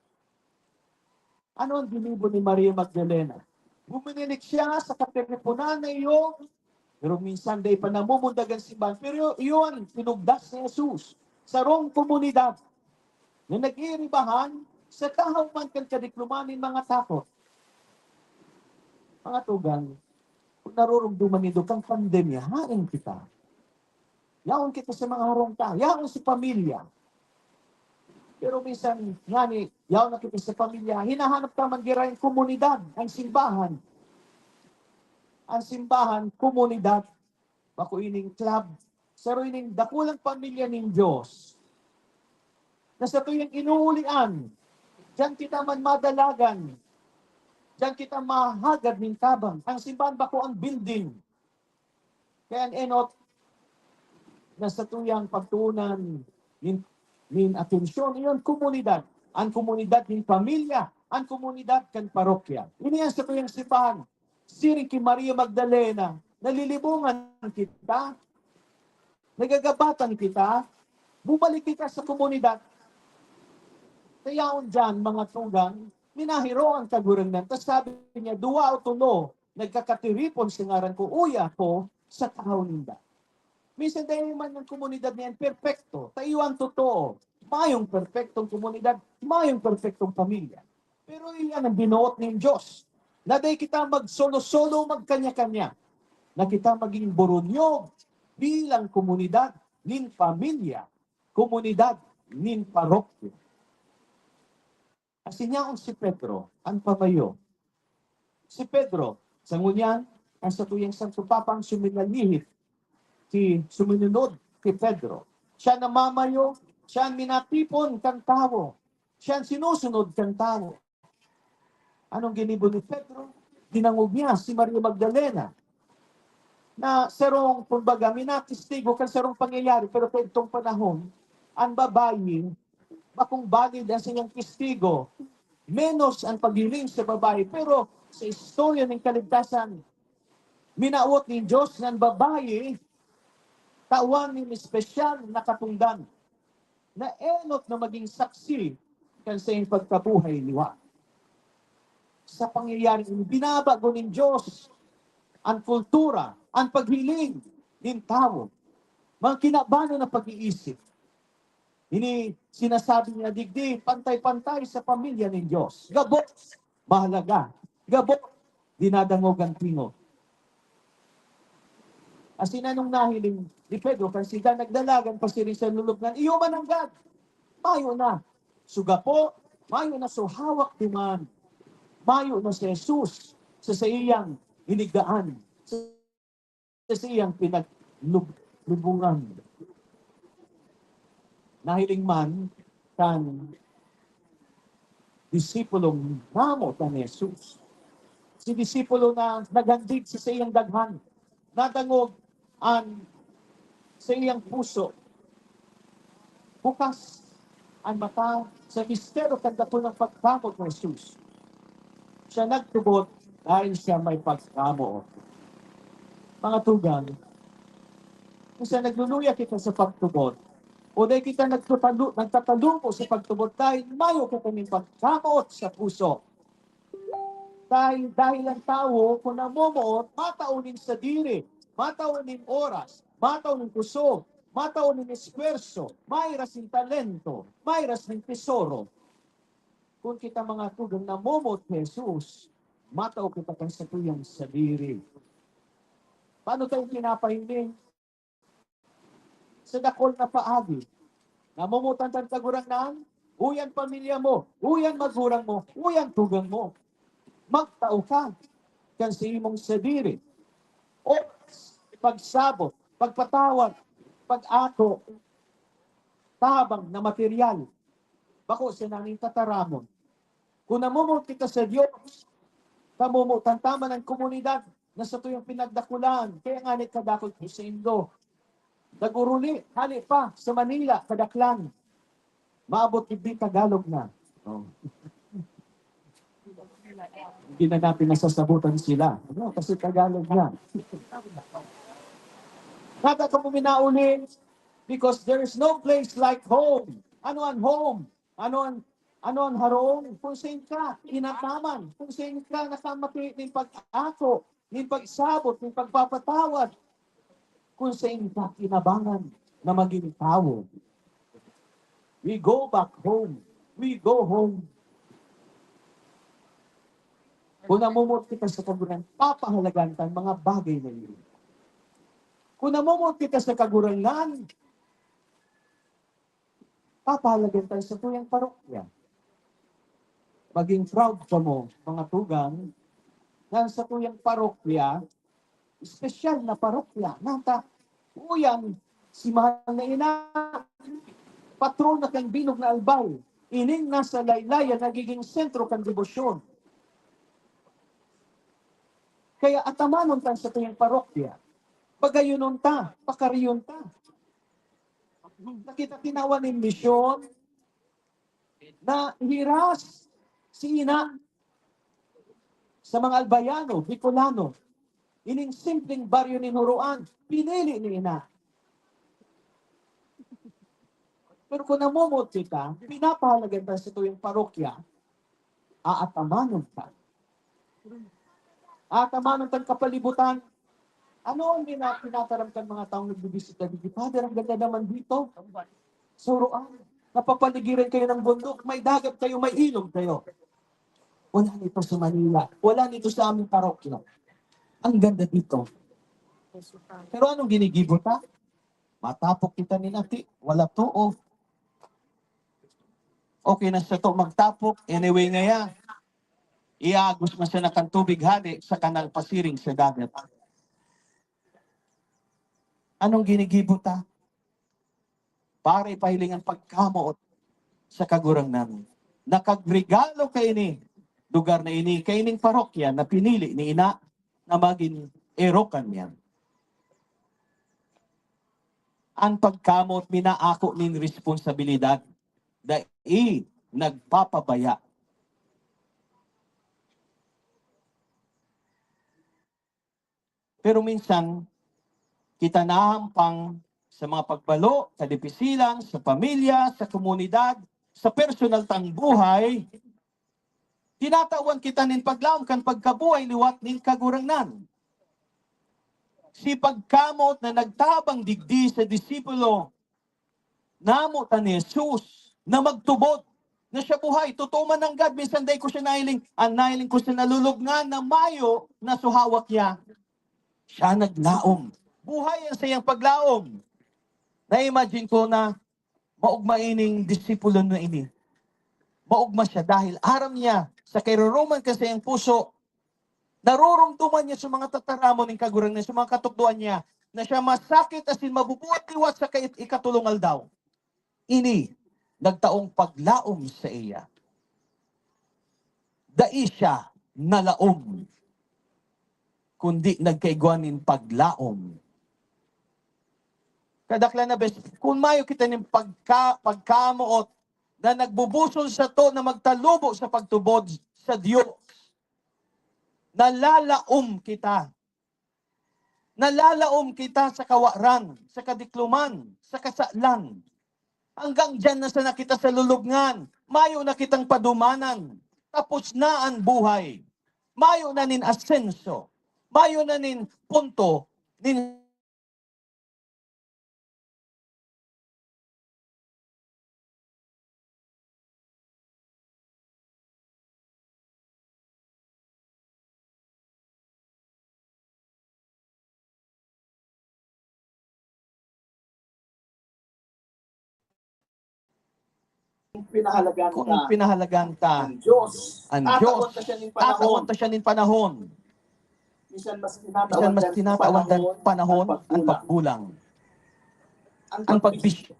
Ano ang ginibo ni Maria Magdalena? Buminilik siya sa kateleponan na iyong, pero minsan dahil pa namumundagan si Ban, pero iyon, pinugdas ni Jesus sa rong komunidad na nag-iiribahan sa kahaman kan kadiklumanin mga takot. Mga tugang, kung narurumduman nito kang pandemya, hain kita. Yaon kita sa mga harongta, yaon sa pamilya. Pero minsan, ngani, yaon na kita sa pamilya, hinahanap ka mangira yung komunidad, ang simbahan. Ang simbahan, komunidad, bako ining club, saro ining dakulang pamilya ng Diyos. Na sa tuyang inuulian, diyan kita man madalagan, diyan kita mahagad ng tabang. Ang simbahan bako ang building. Kaya ang enot, na sa tuyang pagtunan min atensyon, iyon komunidad. Ang komunidad ng pamilya, ang komunidad kan parokya. Ini yan sa tuyang simbahan. Siring ki Maria Magdalena, nalilibungan kita, nagagabatan kita, bumalik kita sa komunidad. Kayaon dyan, mga tugang, minahiro ang kagurangnan. Tapos sabi niya, 2 o 3, nagkakatiripon sa ngaran ko, uya ko, sa tao ninda. Minsan dahil man ng komunidad niyan, perfecto. Tayo ang totoo. Mayong perfectong komunidad, mayong perfectong pamilya. Pero iyan ang binuot ng Diyos. Na dahil kita mag-solo-solo, magkanya-kanya. Na kita maging burunyog bilang komunidad nin pamilya, komunidad nin parokyo. Kasi niya si Pedro, ang pamayo. Si Pedro, sa ngunyan, ang sa tuyang Santo Papang suminalihit, suminunod kay Pedro. Siya namamayo, siya ang minatipon kang tao. Siya ang sinusunod kang tao. Anong ginibo ni Pedro? Dinangog niya si Maria Magdalena na sarong, kumbaga, minatistigo kan sarong pangyayari, pero sa itong panahon, ang babae, bakong valid ang sinyang testigo, menos ang paghiling sa babae, pero sa istorya ng kaligtasan, minaot ni Diyos ng babae, tawan ng espesyal na katungdan na enot na maging saksi kan sa iyong pagkabuhay niwa. Sa pangyayari, binabago ng Diyos ang kultura, ang paghiling ng tao, mga kinabano na pag-iisip. Ini sinasabi niya, digdi, pantay-pantay sa pamilya ng Diyos. Gabot, mahalaga. Gabot, dinadangog ang tingo. As sinanong nahiling ni Pedro, kasi sila nagdalagan pa siya sa lulog ng iyo mananggad. Mayo na. Suga po, mayo na so hawak diman. Mayo na si Jesus sa iyang inigdaan. Sa iyang pinaglubungan. Nahiling man kan disipulong namo ta ni Jesus. Si disipulo na naghandig sa iyang daghan. Nadangog ang sa iyang puso. Bukas ang mata sa mistero kandapo ng pagkamot ng Jesus. Siya nagtubot dahil siya may pagkamo. Mga tugang, kung siya nagluluya kita sa pagtubot, o dahil kita nagtatalumpo sa pagtubot dahil mayo kita ng pagkamot sa puso. Dahil ang tao, kung namumuot, mataunin sa diri, mataunin oras, mataunin kusog, mataunin eswerso, mayras ng talento, mayras ng tesoro. Kung kita mga tugang namumuot Jesus, matao kita kang sa tuyang sa diri. Paano tayo pinapahiling? Sa dakol na paagi, namumutan tang kagurangnan, uyan pamilya mo, uyan magurang mo, uyan tugang mo. Magtao ka kan sa imong sadiri. O pagsabot, pagpatawad, pag-ako, tabang na material. Bako sa nanging tataramon. Kung namumot kita sa Diyos, namumutan tama ng komunidad na sa tuyong pinagdakulan, kaya nga kadakol ko sa Indo. Naguruli, hali pa sa Manila, kadaklan. Maabot hindi Tagalog na. Oh. Hindi na natin nasasabutan sila. Ano? Kasi Tagalog na. Nata ka puminauli because there is no place like home. Ano ang home? Ano ang harong? Kung saan ka, inataman. Kung saan ka nakamati ng pag-ako, ng pagsabot, ng pagpapatawad. Kung saan ka kinabangan na maging tao. We go back home. We go home. Kung namumot kita sa kagurangan, papahalagan ang mga bagay na yun. Kung namumot kita sa kagurangan, papahalagan tayo sa tuyang parokya. Maging proud pa mo, mga tugang, na sa tuyang parokya, espesyal na parokya, nata, uyan, si mahal na ina, patron na kang binog na albay, ining nasa laylayan, nagiging sentro kang debosyon. Kaya atamanon ta sa tuyang parokya. Pagayunon ta, pakariyon ta. Nakita tinawa ng misyon na hiras si ina sa mga albayano, Bicolano. Ining simpleng baryo ni Nuruan, pinili ni ina. Pero kung namumot kita, pinapahalagan ta sa tuyang parokya, aatamanon ta. Atamanon tang kapalibutan, Ano ang pinataramkan mga taong nagbibisita dito? Father, ang ganda naman dito. Suruan. Napapaligiran kayo ng bundok. May dagat kayo, may ilog kayo. Wala nito sa Manila. Wala nito sa aming parokya. Ang ganda dito. Pero anong ginigibo ta? Matapok kita ni Nati. Wala to. Oh. Okay na siya to magtapok. Anyway ngaya, iagos man siya na kang tubig hali sa kanal pasiring sa dagat. Anong ginigibo ta? Para ipahilingan pagkamuot sa kagurang namin. Nakagregalo kay ini, lugar na ini, kay ining parokya na pinili ni ina na maging erokan yan. Ang pagkamot minaako nin responsibilidad dai nagpapabaya. Pero minsan, kita nahampang sa mga pagbalo, sa dipisilan, sa pamilya, sa komunidad, sa personal tang buhay, tinatawan kita nin paglaom kan pagkabuhay liwat nin kagurangnan. Si pagkamot na nagtabang digdi sa disipulo, namo ta ni Jesus na magtubod, na siya buhay. Totoo man ang God, minsan day ko siya nahiling, ang nahiling ko siya nalulugnan na mayo na suhawak niya. Siya naglaom. Buhay ang sayang paglaom. Na-imagine ko na maugmaining disipulo na ini. Maugma siya dahil aram niya sa kairuruman kasi ang puso, narurumduman niya sa mga tataramon ng kagurang niya, sa mga katukduan niya, na siya masakit asin mabubuhat liwat sa ikatulungal daw. Ini, nagtaong paglaom sa iya. Dai siya nalaom, kundi nagkaigwanin paglaom. Kadaklan na best, kung mayo kita ng pagkamuot na nagbubusol sa to na magtalubo sa pagtubod sa Diyos, nalalaom kita. Nalalaom kita sa kawaran, sa kadikluman, sa kasalan. Hanggang dyan na sa nakita sa lulubngan, mayo na kitang padumanan, tapos na ang buhay. Mayo na nin asenso, mayo na nin punto, nin Pinahalagan kung ka pinahalagan ta ang Diyos. ang Tatawan Diyos, ka siya ng panahon. tatawan ta siya nin panahon. Minsan mas Minsan mas tinatawan ng panahon ang pagkulang, ang pagbisyo.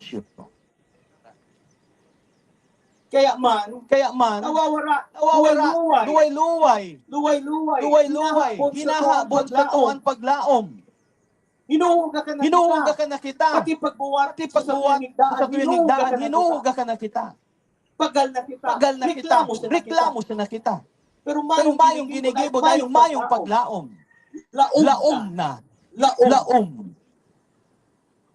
Kaya man, nawawara, luway-luway, luway-luway, hinahabot sa to ang paglaom. hinuhuga ka na kita. Pati pagbuwat sa tuwing higdaan, hinuhuga ka na kita. Pagal na kita. Reklamo siya na kita. Pero Pero mayong ginigibo dahil mayong paglaom. Laom na. Laom.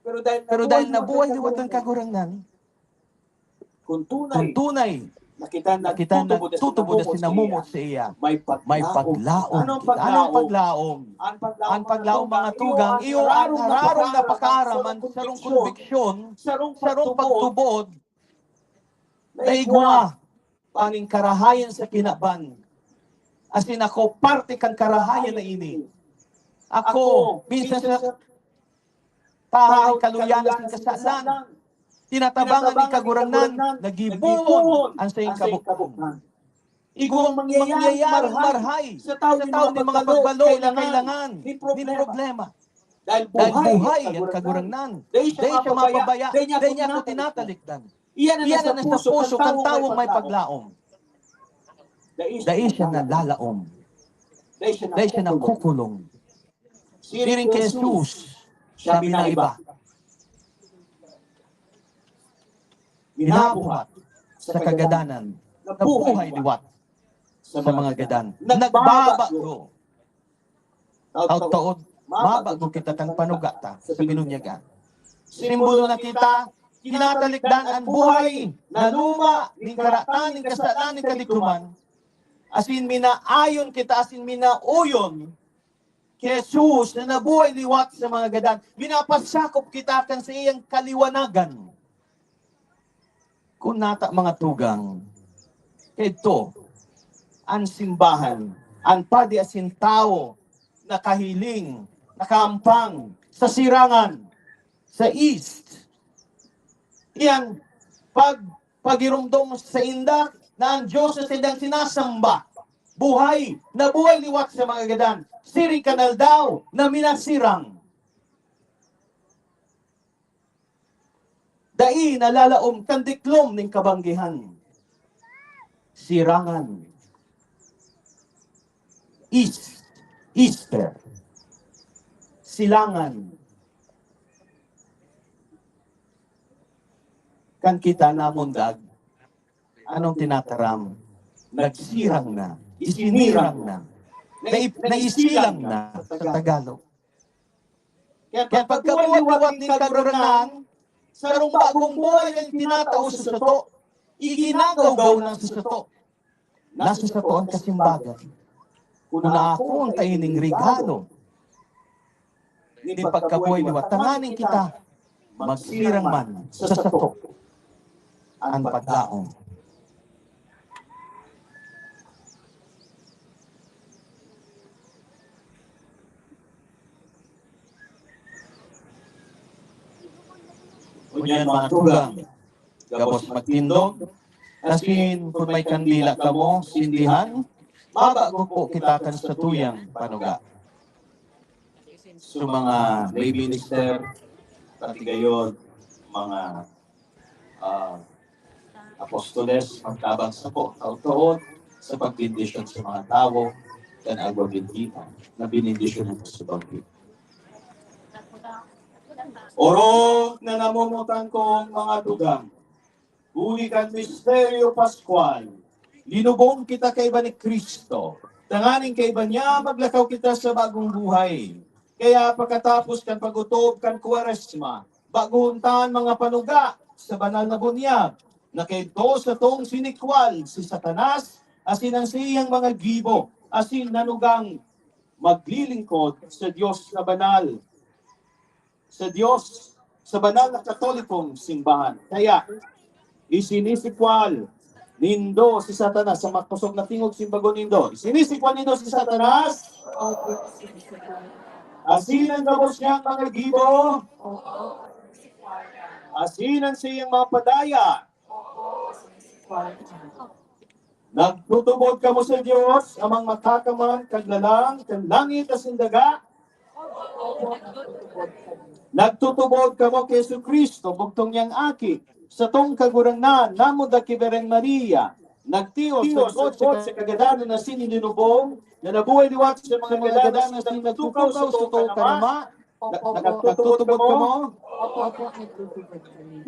Pero dahil nabuhay liwat ang kagurangnan, kung kung tunay, nakita na tutubo na sinamumot sa iya, may may paglaom. Anong kita. Anong paglaom? Ang paglaom mga tugang, iyo ang hararong napakaraman sarong konviksyon, sarong pagtubod, naigwa, paning karahayan sa kinaban. Asin ako, parte kang karahayan na ini. Ako, minsan sa tahay kaluyanan ng kasalan, tinatabangan ni kagurangnan, nagibuhon ang sayang kabukhan. Igong mangyayari marhay sa tao ni mga pagbalo na kailangan, din problema. Dahil buhay ang kagurangnan. Dahil siya mapabaya, dahil niya ako tinatalikdan. Iyan na sa puso kang tawong may paglaom. Dahil siya nalalaom. Dahil siya nakukulong. Siring kay Jesus, sabi na iba, minabuhat sa kagadanan na buhay liwat sa mga gadan. Nagbabago. Taod-taod, mabago kita kang panugata sa binunyagan. Simbolo na kita, tinatalikdan ang buhay na luma, ning karatan, ning kasalan, ning kadikluman. Asin minaayon kita, asin minauyon kay Jesus na nabuhay liwat sa mga gadan, binapasakop kita kan sa iyang kaliwanagan. Kung nata mga tugang, ito, ang simbahan, ang padi asin tao, nakahiling, nakaampang, sa sirangan, sa east. Iyang pagirumdom sa inda, na ang Diyos na silang sinasamba, buhay, na buhay liwat sa mga gadan, siring kanal daw, na minasirang. Dai nalalaom kandiklom ning kabanggihan. Sirangan. Easter. Silangan. Kan kita namundag, anong tinataram? Nagsirang na, isinirang na, naisilang na sa Tagalog. Kaya pagkabuhat ng kagurangan, sarong bagong buhay ang tinatao sa sato, iginagaw-gaw ng sa sato. Nasa sato ang kasimbagan. Kuna ako ang taining regalo. Hindi pagkabuhay liwat, tanganin kita, magsirang man sa sato ang paglaong. Kunyan mga tugang, gabos magtindog, asin kung may kandila ka mo, sindihan, mabago po kita kan sa tuyang panuga. So mga lay minister, pati gayon, mga apostoles, magtabang sa po, taon sa pagbindisyon sa mga tao, dan agbabindita, na binindisyon ng sa pagbindita. Oro na namumutan kong mga tugang, uli kan misteryo Pascual, linubong kita kay iba ni Kristo, tanganing kay iba niya, maglakaw kita sa bagong buhay. Kaya pagkatapos kan pagutob kan Kwaresma, baguntan mga panuga sa banal na bunyag, na kay to sa tong sinikwal si Satanas, asin ang siyang mga gibo, asin nanugang maglilingkod sa Diyos na banal, sa Diyos, sa banal na katolikong simbahan. Kaya, isinisikwal nindo si Satanas sa matpusog na tingog simbagon nindo. Isinisikwal nindo si Satanas. Asin ang gabos niyang mga gibo. Asin ang siyang mga padaya. Nagtutubod ka mo sa Diyos, amang makakaman, kaglalang, kag langit at sindaga. Nagtutubod ka mo kay Yesu Kristo, bugtong niyang aki, sa tong kagurangnan, namo da kibereng Maria, nagtios sa kagadanan na sininunubong, na nabuhay liwat sa mga kagadanan na sinagtukaw sa to kanama, nagtutubod ka mo,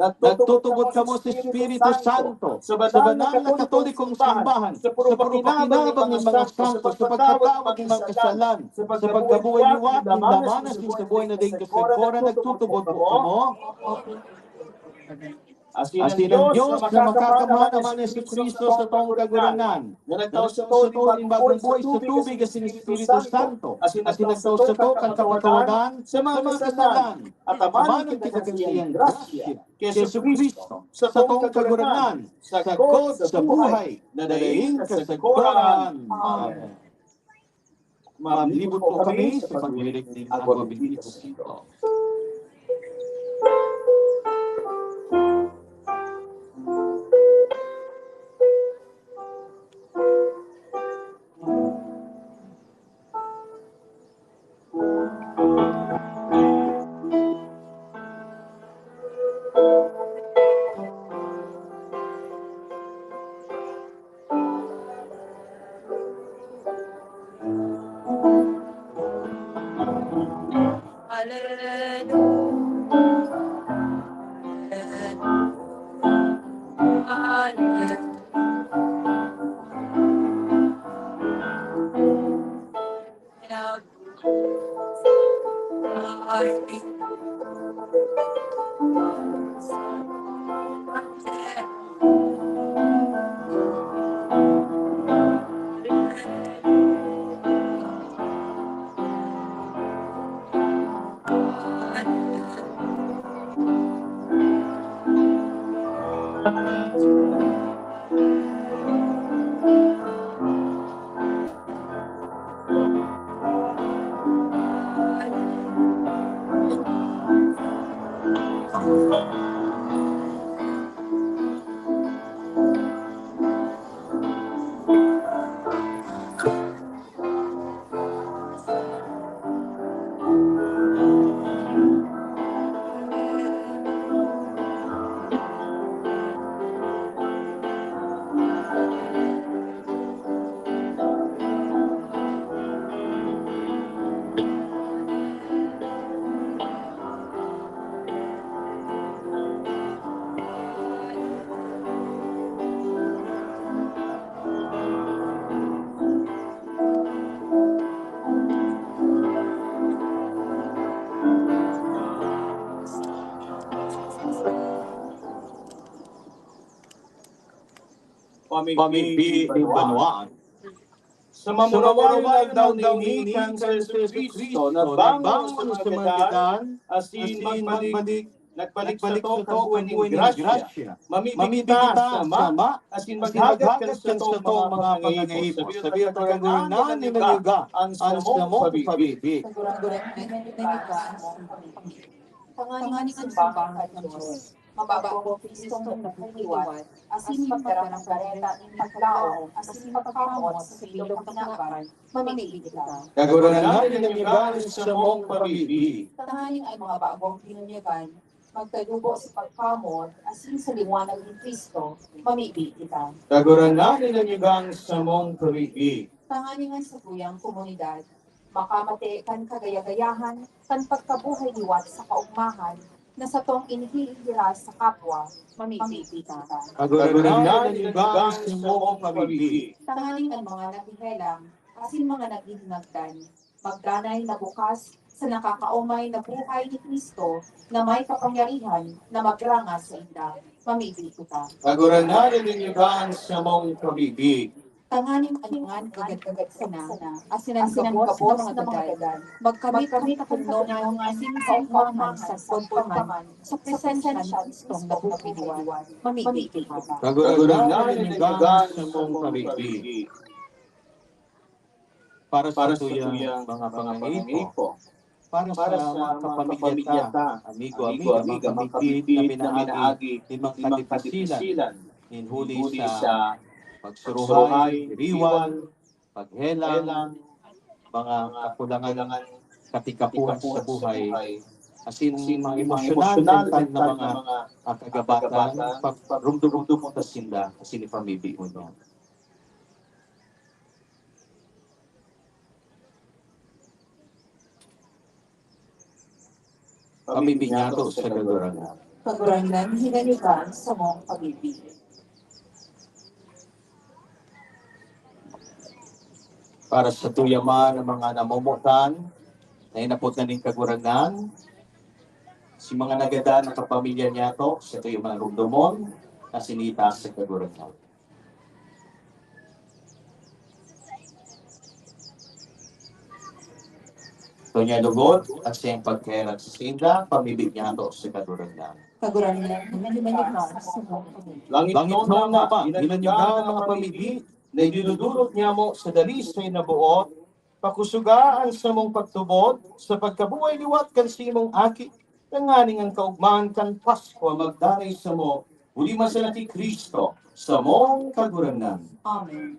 nagtutubod ka mo sa Espiritu Santo, sa banal na katolikong simbahan, sa pagpakinabang ng mga santo, sa pagkatawag ng mga kasalan, sa pagkabuhay liwat, ng lamanas, sa buhay na din kasagkora, nagtutubod po ka mo. Asin ang Diyos na makakamahan naman ni Kristo sa tong kagurangan, na nagtaw sa to ng bagong buhay sa tubig asin ng Espiritu Santo, asin nagtaw sa to kan kapatawagan sa mga kasalan, at amanan kita kanyang grasya kay Yesu Kristo sa tong kagurangan, sa kagod sa buhay, na daing kasagkoran. Amen. Maglibot po kami sa pagwirik ng Agua Bendita Santo. Pamigbi ni Banwaan. Sa mamurawayan daw ni Cancer Kristo na bangon sa mga gadan, asin magbalik sa to kabuhay ng grasya. Mamibigita sa ama, asin maghagat ka sa to mga pangangaipo. Sabi at kaganan ni Nanyuga, ang samong pabibig. Sigurang-gurang naniniga ang panganing ang babakat ng Diyos. Mababago Kristong nagpapaliwat, asin magdarang ng kareta in paglaong, asin magpakamot sa silong pagkinaban, mamimili kita. Kaganan ni Nanyuga, ang samong pabibig. Tanganing ay mga bagong pinunyagan, magkadugo sa pagkamot, asin sa liwanag ni Kristo, mamimili kita. Kaganan ni Nanyuga, ang samong pabibig. Tanganing sa tuyang komunidad, makamate kan kagaya-gayahan, kan pagkabuhay liwat sa kaugmahan, na sa tong inihihira sa kapwa, mamimili ka. Kaganan ni Nanyuga, ang samong pabibig. Tanganing ang mga naghihelang, asin mga naghihinagdan, magdanay na bukas sa nakakaumay na buhay ni Kristo na may kapangyarihan na magrangas sa inda, mamimili ka. Kaganan ni Nanyuga, ang samong pabibig. Tanganing alingan agad-agad sana, asin ang kabos na mga dadan, magkamit na puno ng asin sa umaman sa pagpaman, sa presensya ng Kristong nabubuhay, mamimili ka. Kaganan ni Nanyuga, ang samong pabibig. Para sa tuyang mga pangangaipo, para sa mga kapamilya ta, amigo, mga kapamilya na minaagi, limang kadipasilan, inhuli sa pagsuruhay, diriwan, paghelang, mga kakulangan, katikapuhan sa buhay, asin mga emosyonal na mga kagabatan, pagrumdum-dum mo ta sinda, asin ipamibig mo niya. Pamibig niya to sa kagarangan. Kagarangan, hinanigan sa mong pag-ibig. Para sa tuyaman ng mga namumutan, na inapot na ning kagarangan, si mga nagada ng kapamilya niya to, sa tuyaman ng rumdumon, na sinita sa kagarangan. Ito niya lugod at siyang pagkairat sa sinda, pamibig niya to sa kagarangan. Kagarangan, hinanigan sa mong pag-ibig. Langit noon na ba, hinanyugan ang mga pamibig, na idinudulot niya mo sa dalisay na buot, pakusugaan sa mong pagtubod, sa pagkabuhay liwat kan simong aki, nanganing ang kaugmaan kan Pasko magdaray sa mo, uli man sa nati Kristo, sa mong kagarangan. Amen.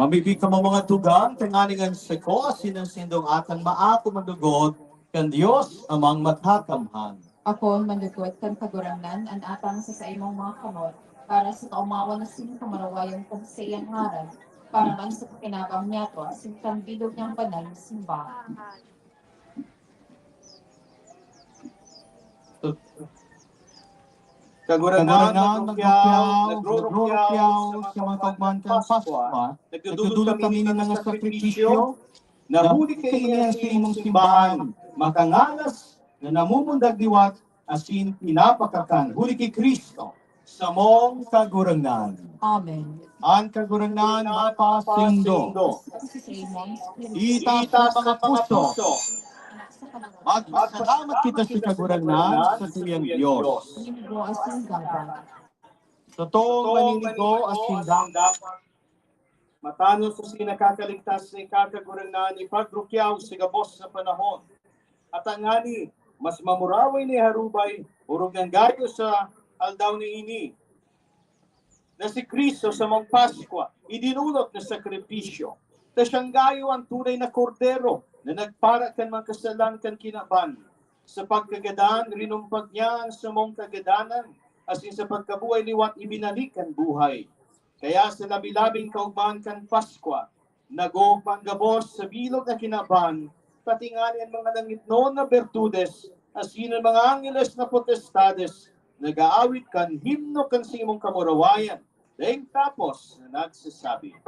Mamibig ka mga tugang, tanganingan sa ko, sinang-sindong atang maako madugot, kan Diyos amang mathakamhan. Ako mandugot kan kagurangnan an atang sa imong mga kamot para sa kaumawan na sino kamarawayan kong sa iyang harap para man sa pakinabang niya to asin kang bilog niyang banal na simbahan. Kagurangan, nagrurukyaw sa mga kaugmantan Paskwa, nagdudulot kami ng mga sakripisyo, nahuli kayo sa imong simbahan, makangalas na namumundag diwat, asin pinapakakan, huli kay Kristo, sa mong kagurangan. Amen. Ang kagurangan mapasindo, itaas sa mga puso, magpasalamat kita sa kagurangan sa tuyang Diyos. Linggo asin gabang. Totoong maninigo at sindak. Matano sa sinakakaligtas sa ikakagurangan ipagrukyaw sa gabos sa panahon. At ang hani, mas mamuraway ni harubay, urog ng gayo sa aldaw ni ini. Na si Kristo sa mga Paskwa, idinulot na sakripisyo. Na siyang gayo ang tunay na kordero na nagpara kan mga kasalan kan kinaban. Sa pagkagadan, rinumpag niya ang sumong kagadanan, asin sa pagkabuhay liwat ibinalik ang buhay. Kaya sa labi-labing kaugmahan kan Paskwa, nag-upanggabos sa bilog na kinaban, pati nga ang mga langit noon na bertudes, asin ang mga angeles na potestades, nag-aawit kan himno kan sa imong kamurawayan, daing tapos na nagsasabi.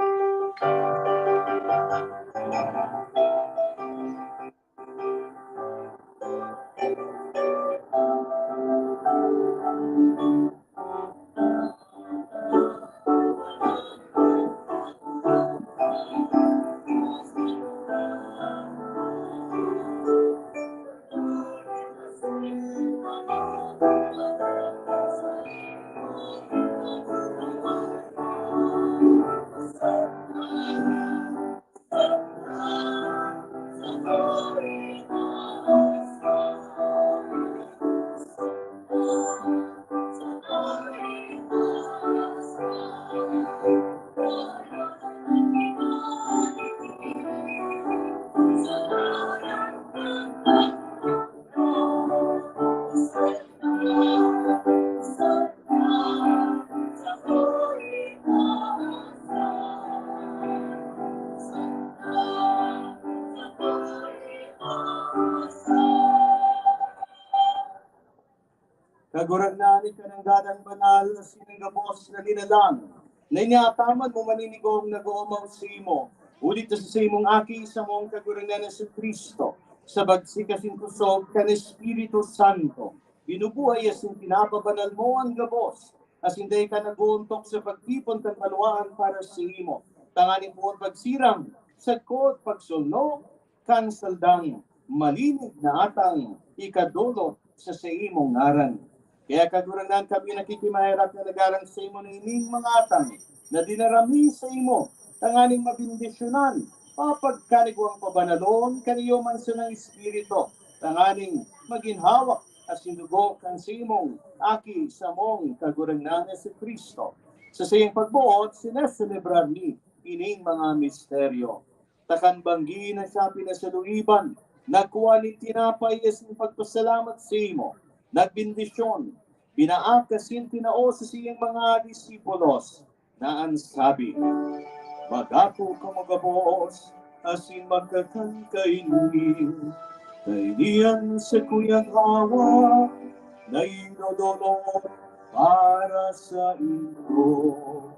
Kaguragnaani ka ng gadang banal na sinanggabos na ninalang, na iniataman mo maninigong nag-uumaw sa imo, ulit sa imong aki sa mong kaguragnanan sa Kristo, sa bagsikasin kusog kan Espiritu Santo, binubuhay asin pinapabanal mo ang gabos, as hindi ka nag-uuntok sa pagtipon kan paluaan para sa imo, tanganin po ang pagsirang, sakot pagsuno, kan saldang, malinig na atang ikadulot sa imong ngaran. Kaya kaguranan kami nakikimahirap na nagarang sa imo ng ining mga atang na dinarami sa imo, tanganing mabindisyonan, papagkanigwang pabanalon, kaniyo man sa ng Espiritu, tanganing maginhawak as sinugo kan sa imong aki sa mong kaguranan sa Kristo. Sa siyang pagbuot, sineselebrar ni ining mga misteryo. Takan banggi na siya pinasaluiban, nakuha ni tinapay asin pagpasalamat sa imo, nagbindisyon, binaakasin tinao sa siyang mga disipulos, na ansabi, magapo ka magabos, asin magkakankainin, kainian sa kuyang hawa, na inodolo para sa ito.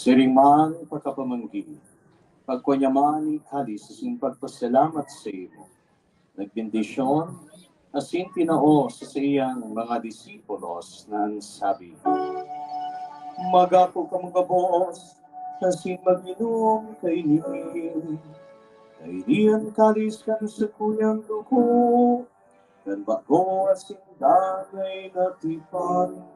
Siringman pagkapamanggi, pagkunyaman hadis asin pagpasalamat sa imo. Nagbindisyon, asin tinao sa iyang mga disipulos na ansabi, magapo ka magabos, asin mag-inom kainin, kainian kalis kan sa kuyang dugo, kan bago asin dangay na tipan,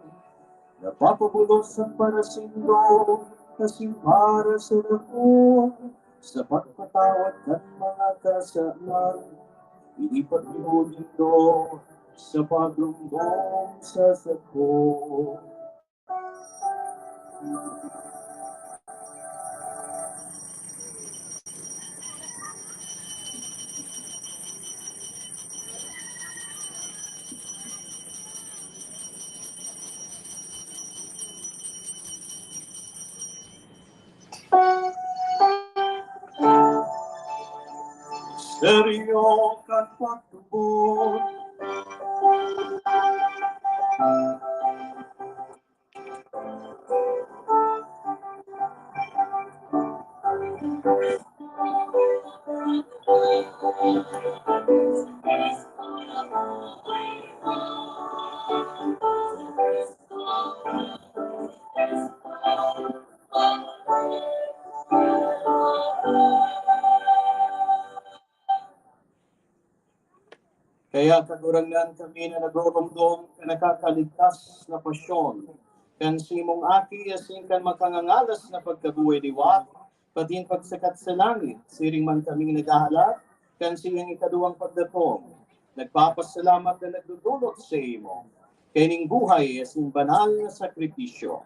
napapabulosan para sindo, kasi para sa lako, sa pagpatawad ng mga kasalan, ilipat mo dito sa paglunggong sa sako. Seryo kan pagtubod, kaya kagurangnan kami na nagoromdom na nakakaligtas na pasyon, kan simong aki asin kan makangangalas na pagkabuhay liwat, patin pagsakat sa langit, siring man kaming naghahalap, kan siyang ikaduwang pagdatong. Nagpapasalamat na nagdudulot sa imo. Kay ning buhay as ning banal na sakripisyo.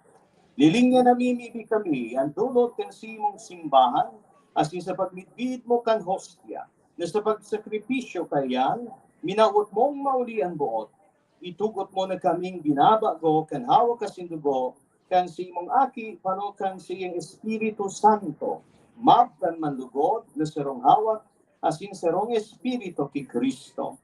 Lilingya namimibi kami ang dulot kan simong simbahan as in sa pagmitbid mo kan hostya na sa pagsakripisyo kayan, minaot mong mauli ang buot. Itugot mo na kaming binabago kan hawak kasindugo kan simong aki pano kan siyang Espiritu Santo. Mab kan manlugod na sarong hawak asin sarong Espiritu ki Kristo.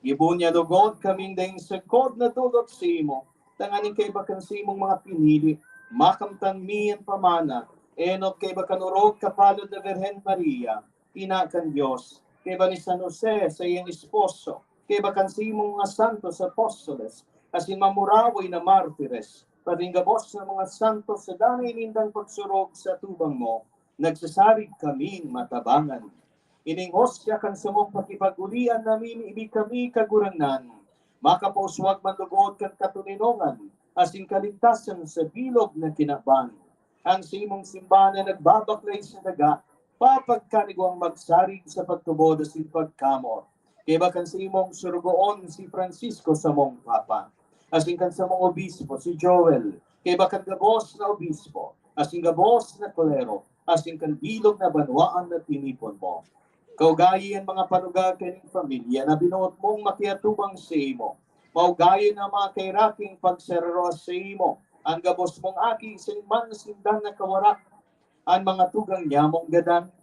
Ibo niya lugod kaming dahing sakod na dulot sa imo, tanganing kay bakan sa imong mga pinili, makamtan miyan pamana, enot kay bakan urog kapalod na Virgen Maria, ina kan Diyos, kay ba ni San Jose sa iyang esposo, kay bakan sa imong mga santos apostoles, asin mamurawoy na martires, paringgabos ng mga santos sa danay nindang pagsurog sa tubang mo, nagsasarig kaming matabangan. Ining hostya kan sa mong pakipagulian namin ibig kami kagurangnan. Makapuswag mandugod kan katuninongan, asin kaligtasan sa bilog na kinaban. Ang simong simbahan na nagbabaklay sa daga, papagkanigwang magsarig sa pagtubod asin pagkamot. Kaya bakan sa imong surugoon si Francisco sa mong papa. Asin kan sa mong obispo si Joel. Kaya bakan gabos na obispo, asin gabos na kolero, asin kan bilog na banwaan na tinipon mo. Kaugayi ang mga panugag kaning pamilya na binuot mong makiatubang sa imo. Maugayi na mga kairaking pagsereros sa imo. Ang gabos mong aki sa iman sindan na kawarak. Ang mga tugang niya mong gadan.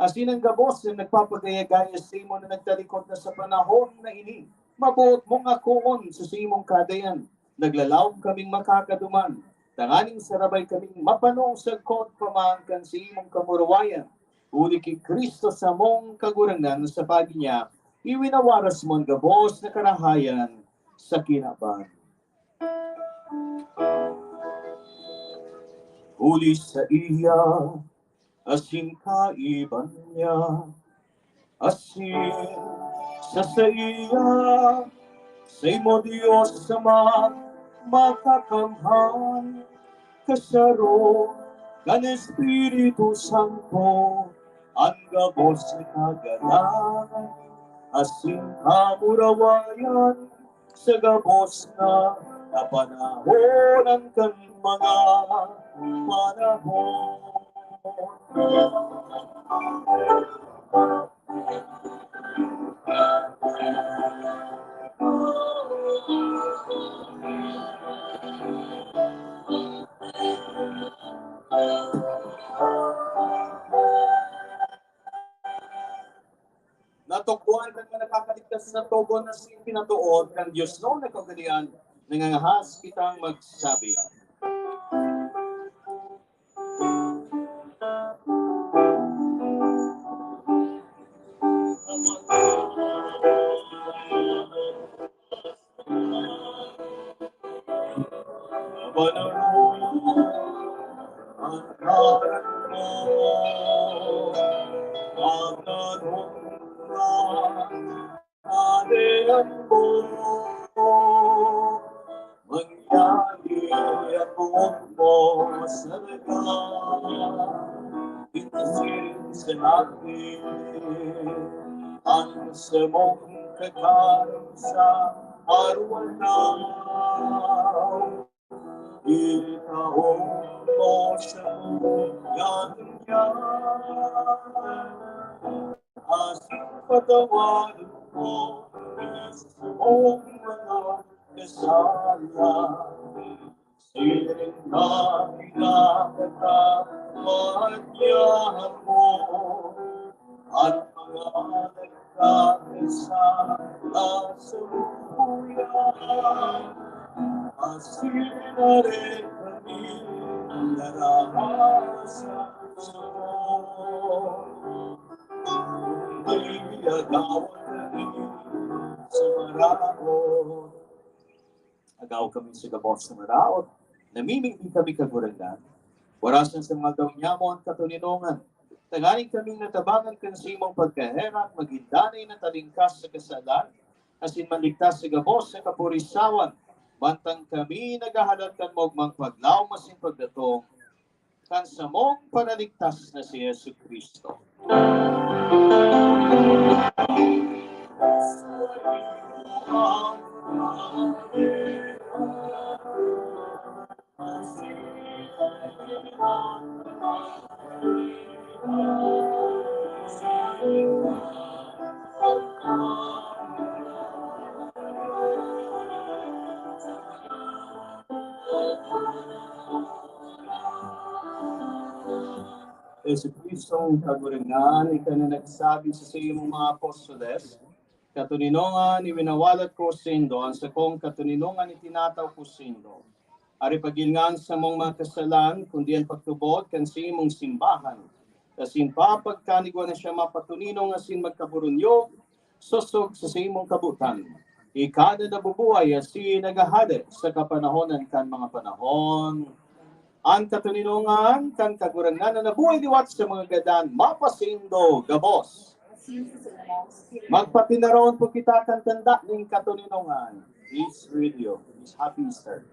Asin ang gabos na nagpapagaya-gaya sa imo na nagtalikod na sa panahon na ini. Mabuot mong akoon sa imong kadayan. Naglalaw kaming makakaduman. Tanganing sarabay kaming mapanong sa kot pamangkan sa imong kamurawayan. Uli kay Kristo sa mong kagurangan sa pagi niya, iwinawaras mong gabos na karahayan sa kinaban. Uli sa iya, asin kaiban niya, asin sa iya, sa imo Diyos sama, makakamhan, kasaro, kan Espiritu Santo, ang gabos na kagalangan, asin kamurawayan, sa gabos na kapanahonan kan mga panahon. Natukbuhan kan nga nakakaligtas sa togo na pinatuod ng Diyos no na kagalian, nangangahas kitang magsabi. Ang semong kekaroon sa arwanaw, itaong mo sa yatnya, asing patawarin mo sa mong mga kasala. Siring na pinakatamadyahan mo at mga nagkakasala sa buyan. Asin na rin kami narahasan sa Hindi agawan kami sa maraot. Agaw kami sa gabos sa maraot. Namimigdi kami kagurangan. Warasan sa mga daw nyamon katuninongan. Tanganing kaming natabangan kan sa imong pagkaherak, maghindanay na talingkas sa kasalan, asin manligtas sa gabos sa kapurisawan, bantang kami nagahalantan mo mang paglaw masin pagdatong, kan sa mong panaligtas na si Yesu Kristo. Yesu Kristong kaguringan, ikaw na nagsabi sa imong mga apostoles, katuninongan iwinawalat ko sindo, ang sakong katuninongan itinataw ko sindo. Ari pagilngan sa mong mga kasalan, kundi ang pagtubod kan sa imong simbahan. Kasin pa pagkanigwa na siya mapatuninong asin magkaburunyog, susog sa imong kabutan. Ikada na bubuhay asin nagahade sa kapanahonan kan mga panahon. Ang katuninongan kan kagurangan na nabuhay diwat sa mga gadan, mapasindo, gabos. Magpatinaroon po kita kan tanda ng katuninongan. Peace Radio. Happy Easter.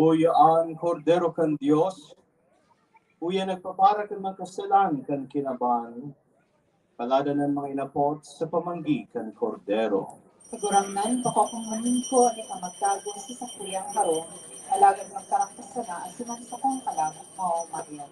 Uya ang kordero kan Dios, uya nagpapara kan mga kasalan kan kinaban, palada ng mga inapot sa pamanggi kan kordero. Sigurangnan, pakokong ko ni kamagtago sa sakuyang harong, alagad magkaraktas na at simansakong kalagat mo, Maria.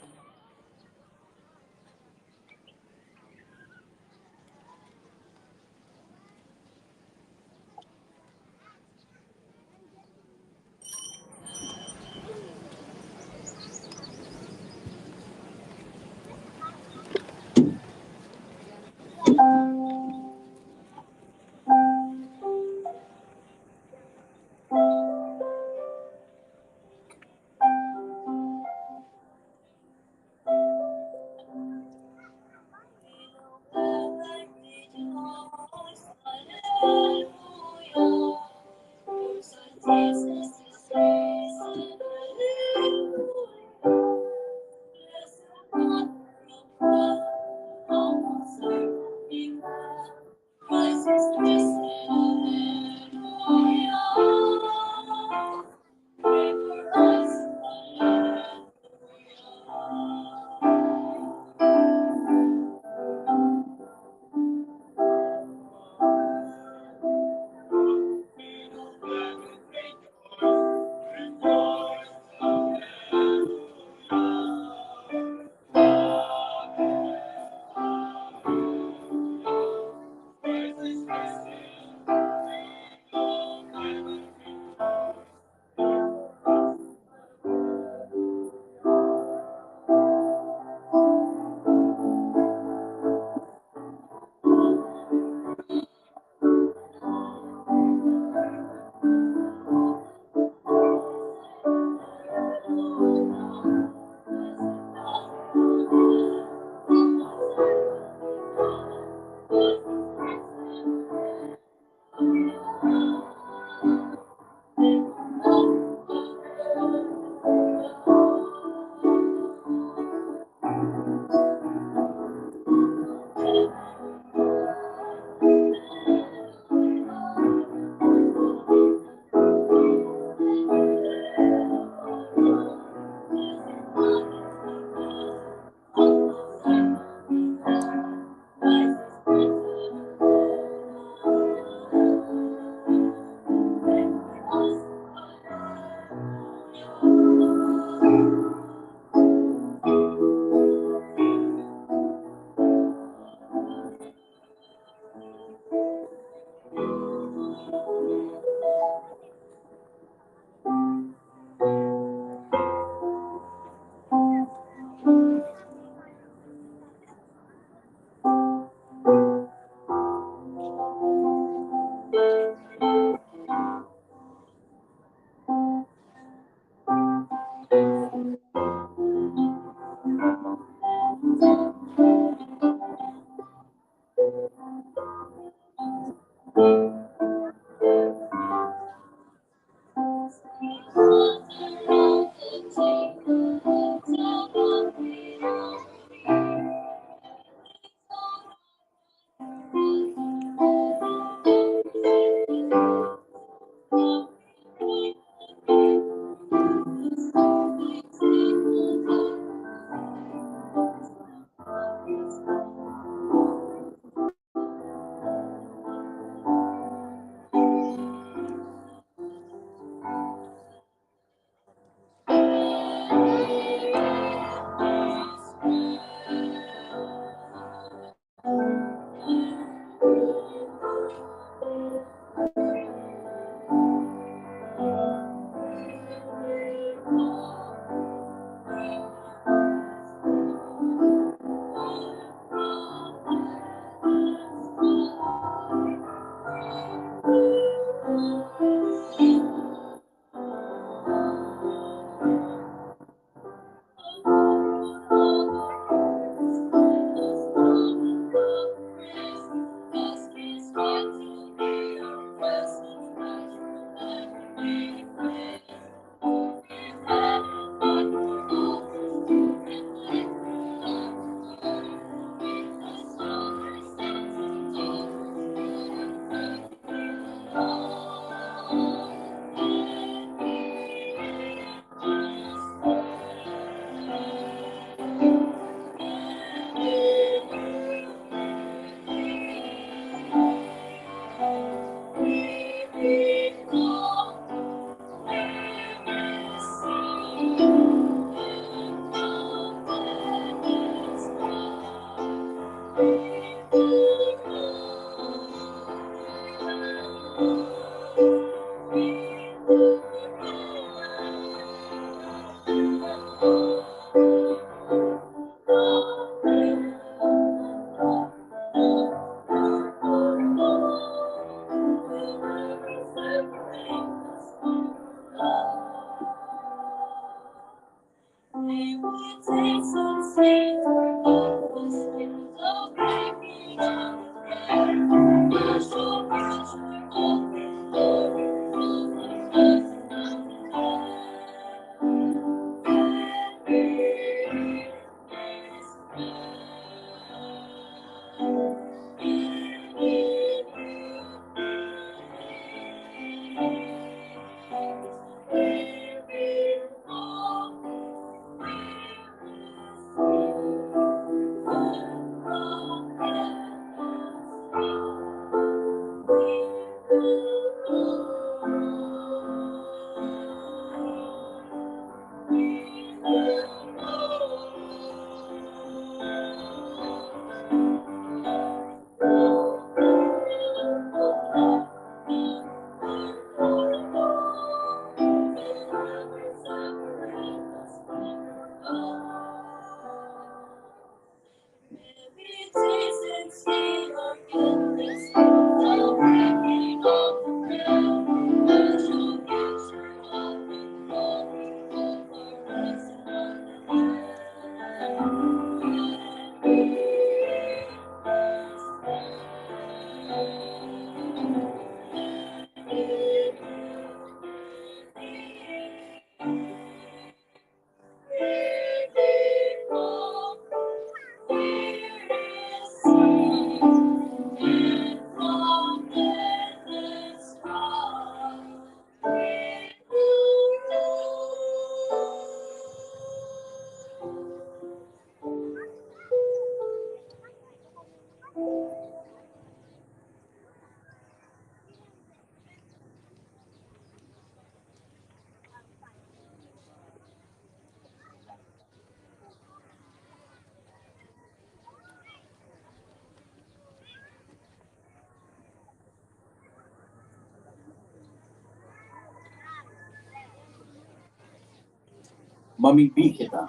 Mamimpi kita.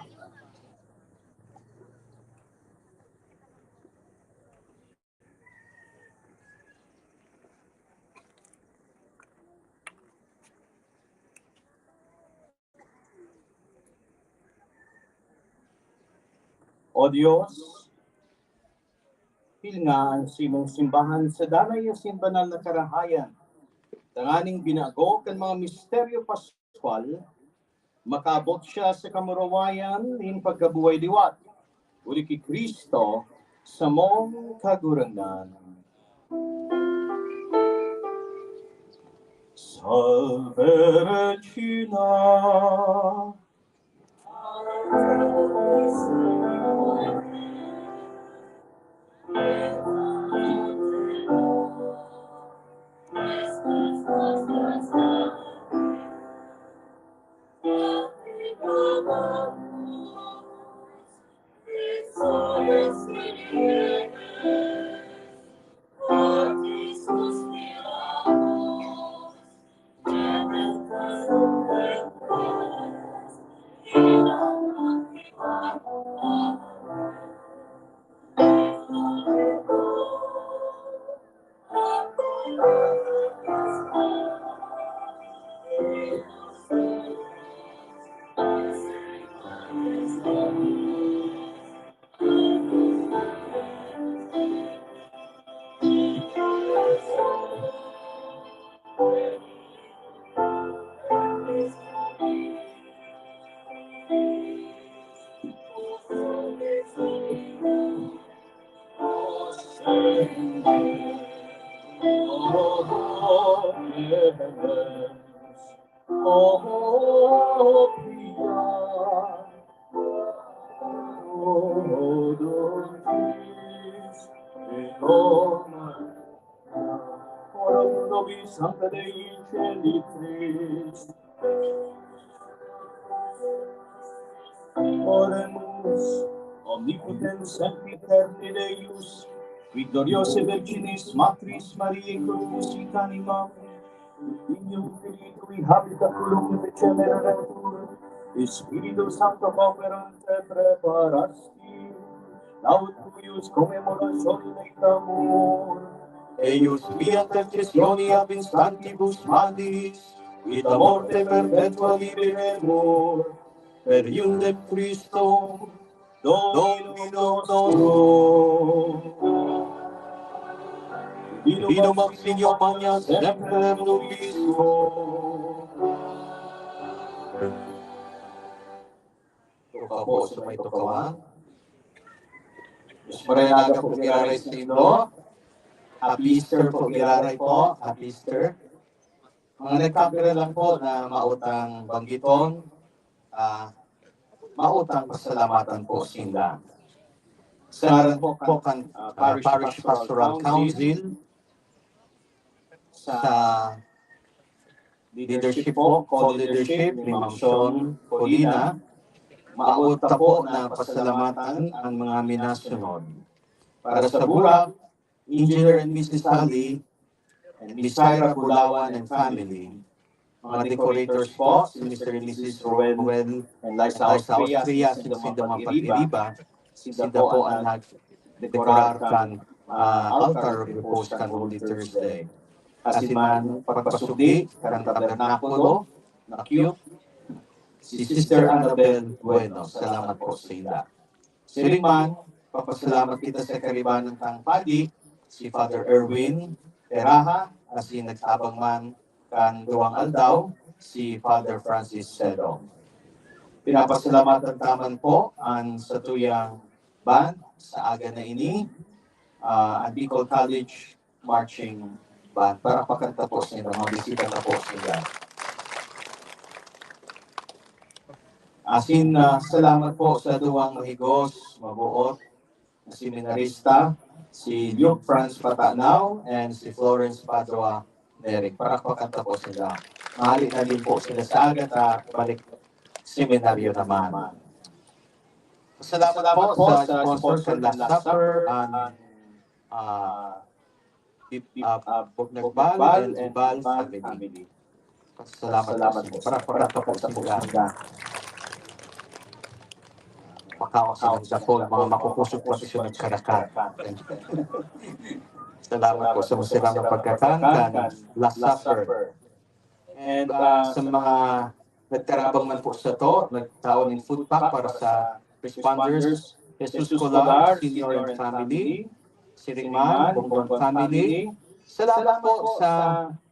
O Diyos, hilngaan simong simbahan sa danay asin banal na karahayan. Tanganing binago kan mga misteryo Pascual, makabot siya sa kamurawayan in pagkabuhay liwat. Uli kay Kristo sa mong kagurangan. Salve Regina, Santa Dei Celicis, Oremus, omnipotens sempiterni Deus, victoriose Virginis Matris Mariae Crucis Animam, Ignum Filii habita culum decemere retur, Spiritu Sancto operante preparasti, laud cuius commemorationem amor, eius via intercessioni ab instantibus mandis, vita morte perpetua liberemur, per ium de Christo, Dominum nostro. Divino Maximio Magna Semper Nobisco. Tuka po sa may tukawan. Diyos Marinaga po giraray sa Indo. Happy Easter po giraray po. Happy Easter. Mga nagkapira lang po na mautang banggiton, mautang pasalamatan po sinda. Sa ngaran po kan Parish Pastoral Council, sa leadership po, co-leadership ni Ma'am Sean Colina, maauta po na pasalamatan ang mga minasunod. Para sa Burak, Engineer and Mrs. Sally, and Miss Syra Bulawan and family, mga decorators po, si Mr. and Mrs. Ruel and Liza Austria, si Sindamang Pag-iriba, sila po ang nag-decorar kan altar of repose kan Holy Thursday. Asiman pagpasugdi kan tabernakulo na cute, si Sister Annabel Bueno. Salamat po sa ila. Siringman, papasalamat kita sa karibanan tang padi, si Father Erwin Eraha, asin nagtabang man kan duwang aldaw, si Father Francis Sedong. Pinapasalamatan taman po ang sa tuyang band sa aga na ini, ang Bicol College Marching Band, para pakanta po sila, mga bisita na po sila. Asin salamat po sa duwang mahigos, mabuot, na seminarista, si Luke Franz Patanaw and si Florence Padua Derek, para pakanta po sila. Mahali na din po sila sa agad at balik seminaryo naman. Salamat po sa sponsor sa Last Supper and Nagbal and Bal family. Salamat po. Para po sa pagkakita. Makawasan sa po, mga makukusok po sa nagkarakat. Salamat po sa masalang pagkakangkan, Last Supper. And sa mga nagkarabang man po sa to, nagtaon ng food pack para sa responders, Jesus Colar, Senior and Family, Siringman, Bongbong Family. Salamat po sa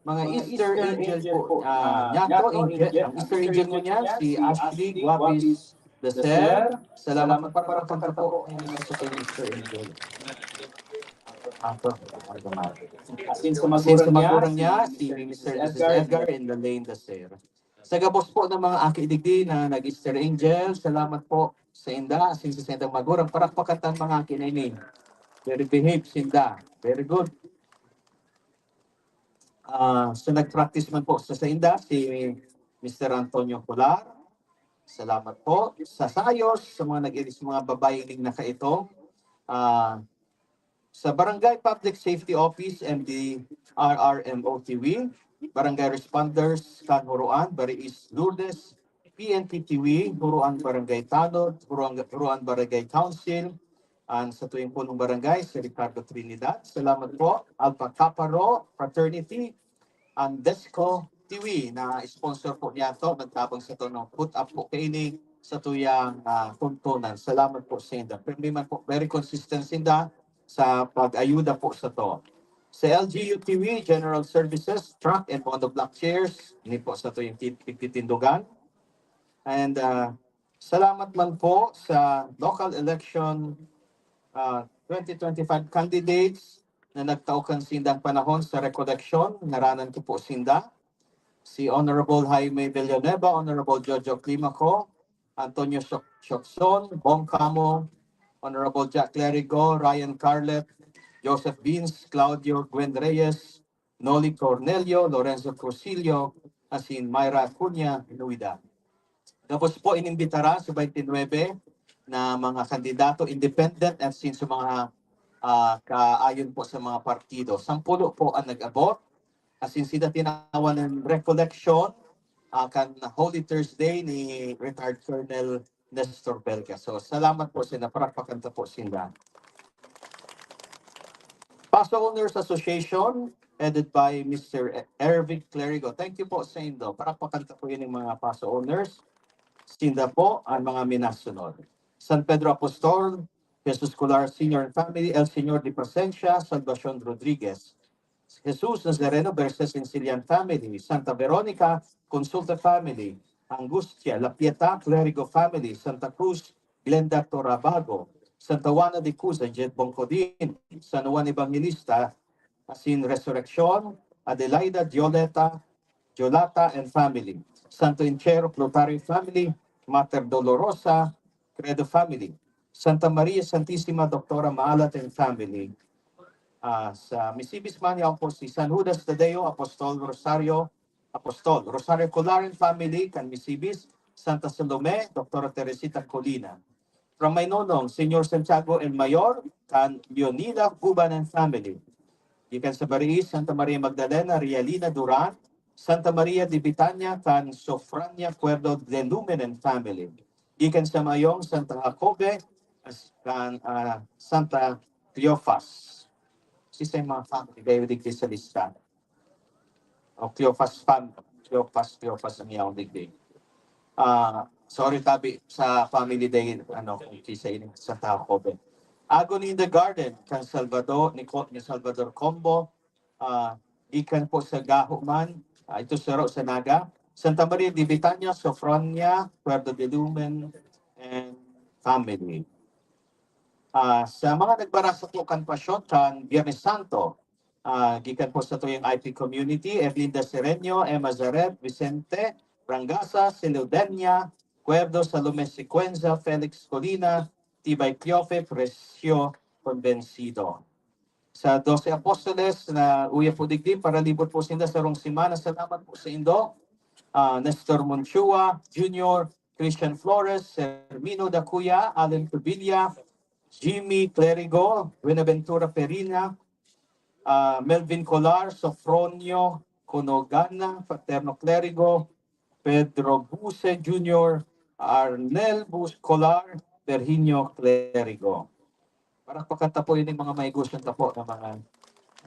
mga Easter Angel po. Nyato, ang Easter Angel mo niya, si Ashley Guapis Deser. Salamat para pagkata po sa Easter Angel. Asin sa magurang niya, si Mr. Edgar and Lalaine Deser. Sa gabos po ng mga akidigdi na nag-Easter Angel, salamat po sa inda, asin sa sendang magurang para pakatan mga kinainin. Very behave, Sinda. Very good. So nag-practice man po sa Sinda, si Mr. Antonio Colar. Salamat po. Sa Sayos, sa mga nag-iris mga babaeng na kaito. Sa Barangay Public Safety Office, MD RRMOTV, Barangay Responders, Kan Huruan, Bariis Lourdes, PNPTV, Huruan Barangay Tanod, Huruan Barangay Council, sa tuwing punong barangay, si Ricardo Trinidad. Salamat po. Alpha Kappa Rho Fraternity, ang Desco TV na sponsor po niya ito. Nagtabang sa ito ng put up po kaini sa tuyang tuntunan. Salamat po sa inda. Pero man po, very consistent sinda sa pag-ayuda po sa to. Sa LGU TV, General Services, Truck and Monoblock Chairs, hindi po sa tuyang titindugan. And salamat man po sa local election 2025 candidates na nagtaukan sindang panahon sa recollection. Naranan ko po sinda. Si Honorable Jaime Villanueva, Honorable Jojo Climaco, Antonio Chocson, Bong Camo, Honorable Jack Clerigo, Ryan Carlet, Joseph Beans, Claudio Gwen Reyes, Noli Cornelio, Lorenzo Crucilio, asin Myra Cunha, Nuida. Tapos po inimbitara sa 29 na mga kandidato independent at sin sa mga kaayon po sa mga partido. 10 po ang nag-abot. Asin sila tinawan ng recollection kan Holy Thursday ni retired Colonel Nestor Belga. So salamat po sila, parapakanta po sila. Paso Owners Association, headed by Mr. Ervic Clerigo. Thank you po sa indo. Parapakanta po yun ng mga Paso Owners. Sinda po ang mga minasunod. San Pedro Apostol, Jesus Colar Sr. and Family, El Señor de Presencia, Salvacion Rodriguez. Jesus Nazareno versus Sincilian Family, Santa Veronica, Consulta Family, Angustia, La Pietà, Clerigo Family, Santa Cruz, Glenda Torabago, Santa Juana de Cuza, Jet Boncodin, San Juan Evangelista, Asin Resurrection, Adelaida, Jolata and Family, Santo Inchero, Clotario Family, Mater Dolorosa, Credo Family, Santa Maria Santissima, Doctora Maalat and Family, sa Misibis Mania po si San Judas Tadeo, Apostol Rosario Colarin Family, kan Misibis, Santa Salome, Dr. Teresita Colina. From my nonong, Senyor Santiago and Mayor, kan Leonida Cuban and Family. Ikan sa Bariis, Santa Maria Magdalena, Rialina Duran, Santa Maria de Bitania, kan Sofrania Cuerdo de Lumen and Family. Ikan sa Mayong, Santa Jacobe, kan Santa Cleofas. Sisa yung mga family, kayo digdi sa lista. O Cleofas family, Cleofas ang iyong digdi. Sorry tabi sa family day, kung kisa ini sa Jacobe. Agony in the Garden, kan Salvador, ni Salvador Combo, ikan po sa Gahuman, ito sa Naga, Santa Maria de Bitania, Sofronia, Puerto de Lumen, and family. Sa mga nagbarasa po kan pasyon kan Biyernes Santo, gikan po sa tuyong IP community, Erlinda Sereño, Emma Zaret, Vicente, Rangasa, Siludenia, Cuerdo, Salome Sequenza, Felix Colina, Tibay Cleofe, Precio Convencido. Sa 12 Apostoles na uya po digdi para libot po sinda sa rong simana, salamat po sa Indo, Nestor Monchua, Junior, Christian Flores, Hermino Dacuya, Allen Cubilla, Jimmy Clerigo, Buenaventura Perina, Melvin Colar, Sofronio Conogana, Paterno Clerigo, Pedro Buse Jr., Arnel Bus Colar, Virginio Clerigo. Para pakatapo yun yung mga may gustong tapo ng mga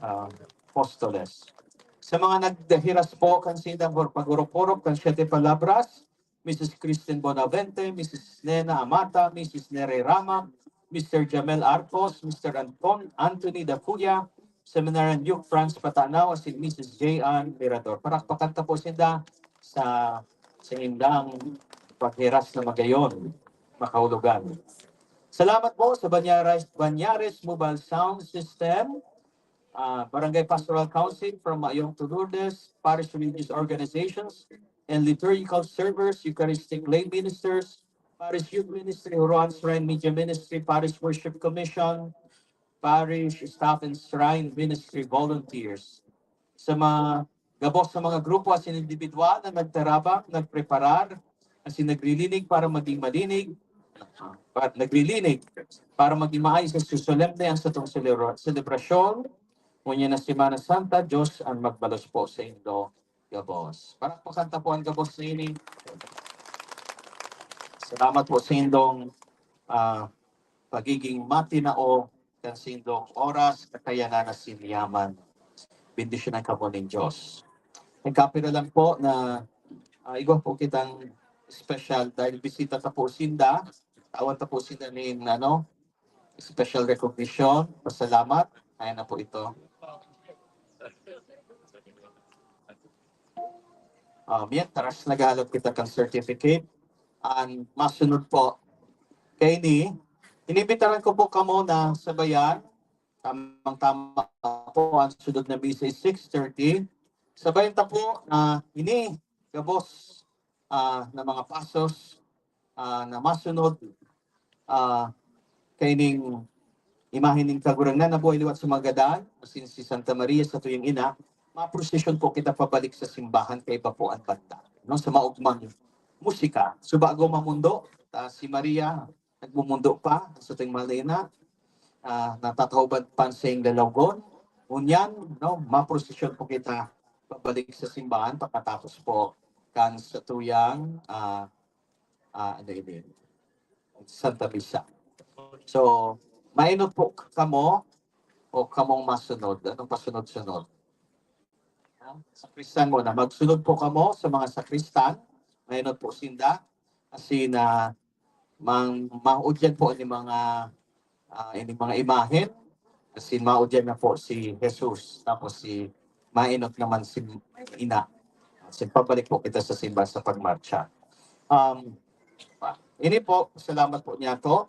apostoles. Sa mga nagdahiras po, kansidang pagurupurop, kan 7 palabras, Mrs. Kristen Bonavente, Mrs. Nena Amata, Mrs. Nere Rama, Mr. Jamel Arcos, Mr. Anthony Dacuya, Seminarian Duke Franz Patanaw, at si Mrs. J.Ann Mirador. Parakpakan po sila sa indang paghiras na magayon, makahulugan. Salamat po sa Banyares Mobile Sound System, Barangay Pastoral Council from Mayong to Lourdes, Parish Religious Organizations, and Liturgical Servers, Eucharistic Lay Ministers, Parish Youth Ministry, Huron Shrine Media Ministry, Parish Worship Commission, Parish Staff and Shrine Ministry Volunteers. Sa mga gabos sa mga grupo as individual na nagtarabak, nagpreparar, as naglilinig para maging malinig, naglilinig para maging maayos sa solemne ang sa itong selebrasyon. Ngunyan na Semana Santa, Diyos ang magbalos po sa Indo gabos. Para pakanta po ang gabos sa ini. Salamat po sa indong pagiging matinao kan sa indong oras kakayanan na siniyaman. Bendisyon ang kamo ng Diyos. Nagkapira lang po na igwa po kitang special dahil bisita ta po sinda. Tawan ta po sinda ni special recognition. Pasalamat. Ayan na po ito. Taras naghalap kita kang certificate. Ang masunod po kay inibitaran ko po kamo na sabayan. Tamang-tama po ang sunod na misa 6:30. Sabayan ta po na gabos na mga pasos na masunod kay imahin ng kagurang na nabuhay liwat sa Magadan, asin si Santa Maria sa tuyong ina, ma-procession po kita pabalik sa simbahan kay iba po ang banda. Sa maugmang musika. So bago mamundo, si Maria nagmumundo pa sa tuyong malina, natatawban pansing lalagon. Unyan, ma-procession po kita pabalik sa simbahan pagkatapos po kan sa tuyang Santa Misa. So, mainod po kamo o kamong masunod. Anong pasunod-sunod? Sakristan mo na. Magsunod po kamo sa mga sakristan. Mainod po sinda. Kasi na maudyan po ni mga imahen. Kasi maudyan na po si Jesus. Tapos mainot naman si Ina. Kasi pabalik po kita sa simbahan sa pagmarcha. Ini po, salamat po niya to.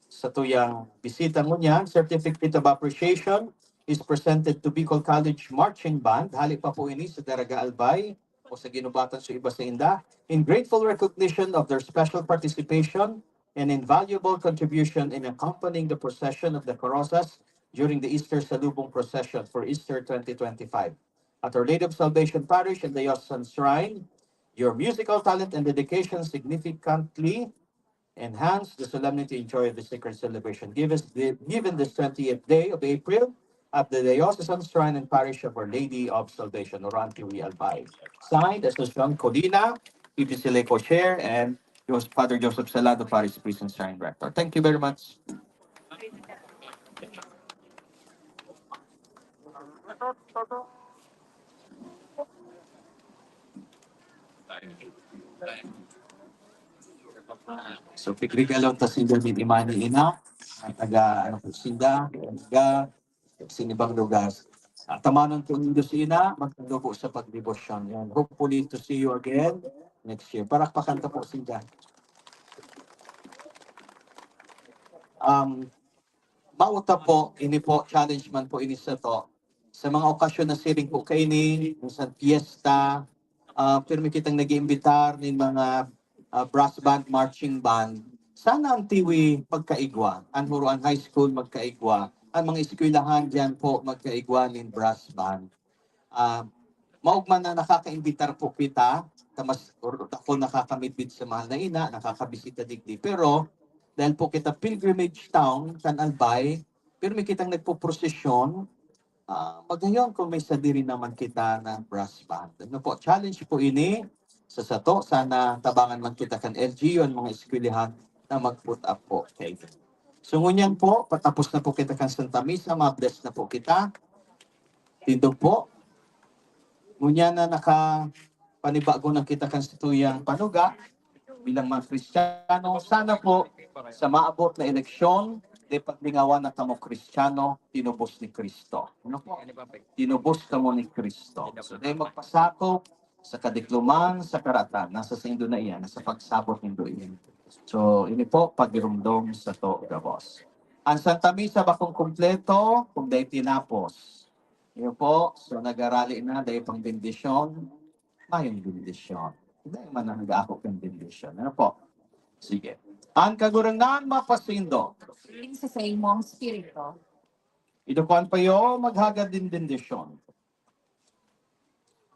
Sa tuyang bisita mo niya, Certificate of Appreciation is presented to Bicol College Marching Band. Hali pa po ini sa Daraga Albay o sa Ginubatan sa iba sa Inda. In grateful recognition of their special participation and invaluable contribution in accompanying the procession of the Carrozas during the Easter Salubong Procession for Easter 2025. At Our Lady of Salvation Parish and the Diocesan Shrine, your musical talent and dedication significantly enhance the solemnity and joy of the sacred celebration. Given this 20th day of April at the Diocesan Shrine and Parish of Our Lady of Salvation, Orantiwi Albay. Signed, Asuncion Colina, PPCLA Co-Chair, and Father Joseph Salado, Parish Priest and Shrine Rector. Thank you very much. So, pigrigalon ta sinda din imani ina, taga sinda, taga sinibang lugar. Tamanon po nindo si ina, magtundo po sa pagdebosyon. Yan. Hopefully to see you again next year. Parakpakan ka po sinda. Mauta po, ini po, challenge man po ini sa to. Sa mga okasyon na siring po kayo ni, sa fiesta, pero may kitang nag-iimbitar ng mga brass band, marching band. Sana ang tiwi pagkaigwa, ang Huruan High School magkaigwa, ang mga eskwelahan dyan po magkaigwa ng brass band. Maugman na nakakaimbitar po kita, tamas ako nakakamidbid sa mahal na ina, nakakabisita digdi. Pero dahil po kita pilgrimage town, San Albay, pero may kitang nagpo-prosesyon, magayon kung may sadiri naman kita ng brass band. Ano po, challenge po ini sa sato, sana tabangan man kita kan LGU ang mga eskwelahan na mag-put up po. Okay. So ngunyan po, patapos na po kita kan Santa Misa, ma-bless na po kita. Dito po, ngunyan na nakapanibago ng kita kan situyang panuga, bilang mga Kristiyano, sana po sa maabot na eleksyon, di paglingawan na kamo Kristiyano, tinubos ni Kristo. Ano po? Tinubos kamo ni Kristo. So, di magpasakop sa kadikluman, sa karatan, nasa sa indo na iyan, nasa pagsabot nindo iyan. So, ini po, pagirumdom sa to, gabos. Ang Santa Misa bakong kumpleto, kung dahi tinapos. Iyo po, so nag-arali na, dahi pang bendisyon, mayong bendisyon. Hindi man ang nag-ako kang bendisyon. Ano po? Sige. Ang kagurangan mapasindo. Sa imong spirito. Idukuan pa yo, maghagad din bendisyon.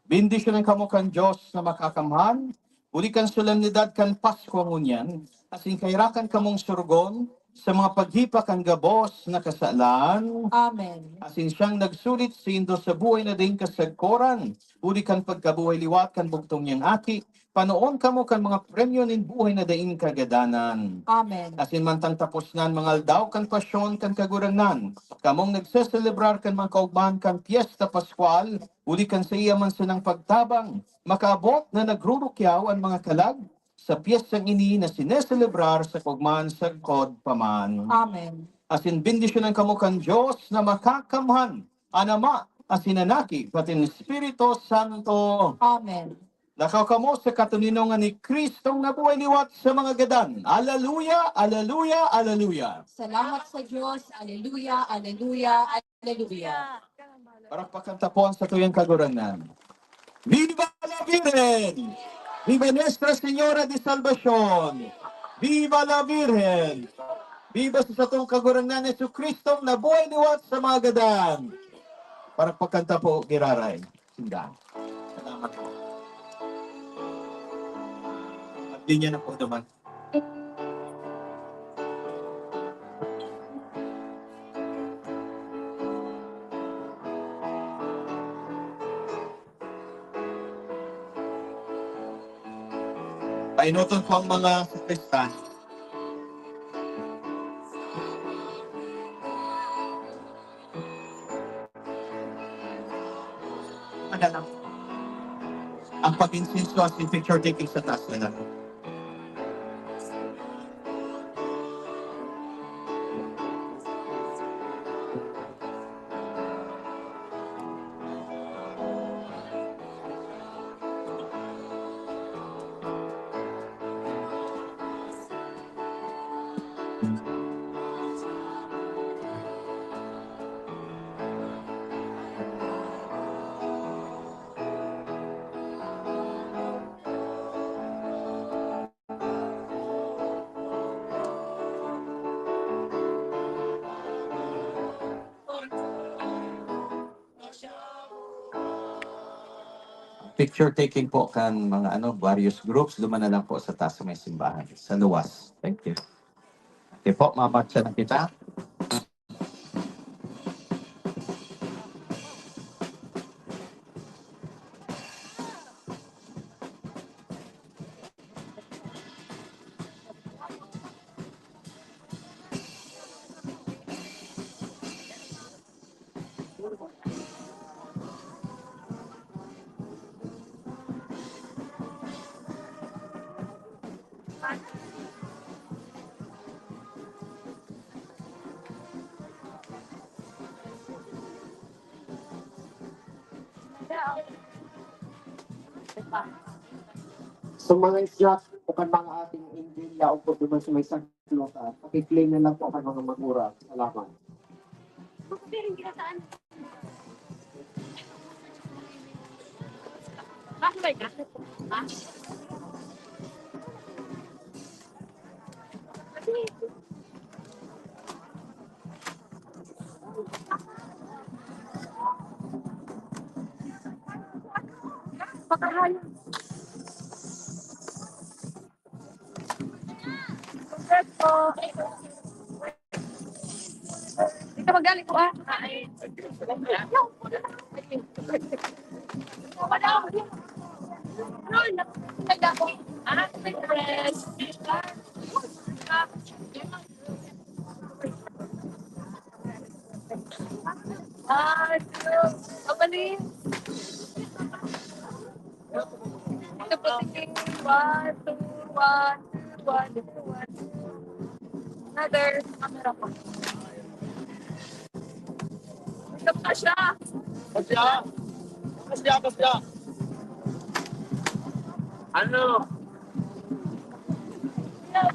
Bendisyon ang kamo kan Diyos na makakamhan. Uli kan solemnidad kan Pasko ngunyan. Asin kairakan kamong surgon sa mga paghipa kan gabos na kasalan. Amen. Asin siyang nagsulit sindo sa buhay na din kasagkoran. Uli kan pagkabuhay liwat kan bugtong niyang aki. Panoon kamo kan mga premyo nin buhay na daing kagadanan. Amen. Asin mantang tapos nan mga aldaw kan pasyon kan kaguranan. Kamong nagseselebrar kan mga kaugman kan Piesta Pascual. Uli kan sa iya man sanang pagtabang. Makaabot na nagrurukyaw ang mga kalag sa piyestang ini na sineselebrar sa kaugman sa kod paman. Amen. Asin bendisyonan kamo kan Diyos na makakamhan. Anama, asin anaki, pati ng Espiritu Santo. Amen. Lakaw kamo sa katuninongan ni Kristong nabuhay liwat sa mga gadan. Aleluya, aleluya, aleluya. Salamat sa Diyos. Aleluya, aleluya, aleluya. Parakpakan tapuan sa tuyang kaguranan. Viva la Virgen! Viva Nuestra Señora de Salvación! Viva la Virgen! Viva sa satong kaguranan ni Kristong nabuhay liwat sa mga gadan. Parakpakan tapo, giraray. Sindan. Salamat po. Hindi niya na po naman. Painuton po ang mga sakristan. Ang ang pag-insinso at picture taking sa taas na lang. Picture taking po kan mga various groups, duman na lang po sa taas ng may simbahan, sa luwas. Thank you. Okay po, mamatsa na kita. So mga snacks, bukan mga ating Indian, yaong po naman sa may saklotan. Pakiklaim na lang po ang mga magura. Salamat. Hindi ka magaling ko Kapalit. Ito po tingin. 1, 2, 1, 2, 1. Another. Camera po. Ito pa siya. Basya. Ano? Yeah,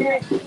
Amen.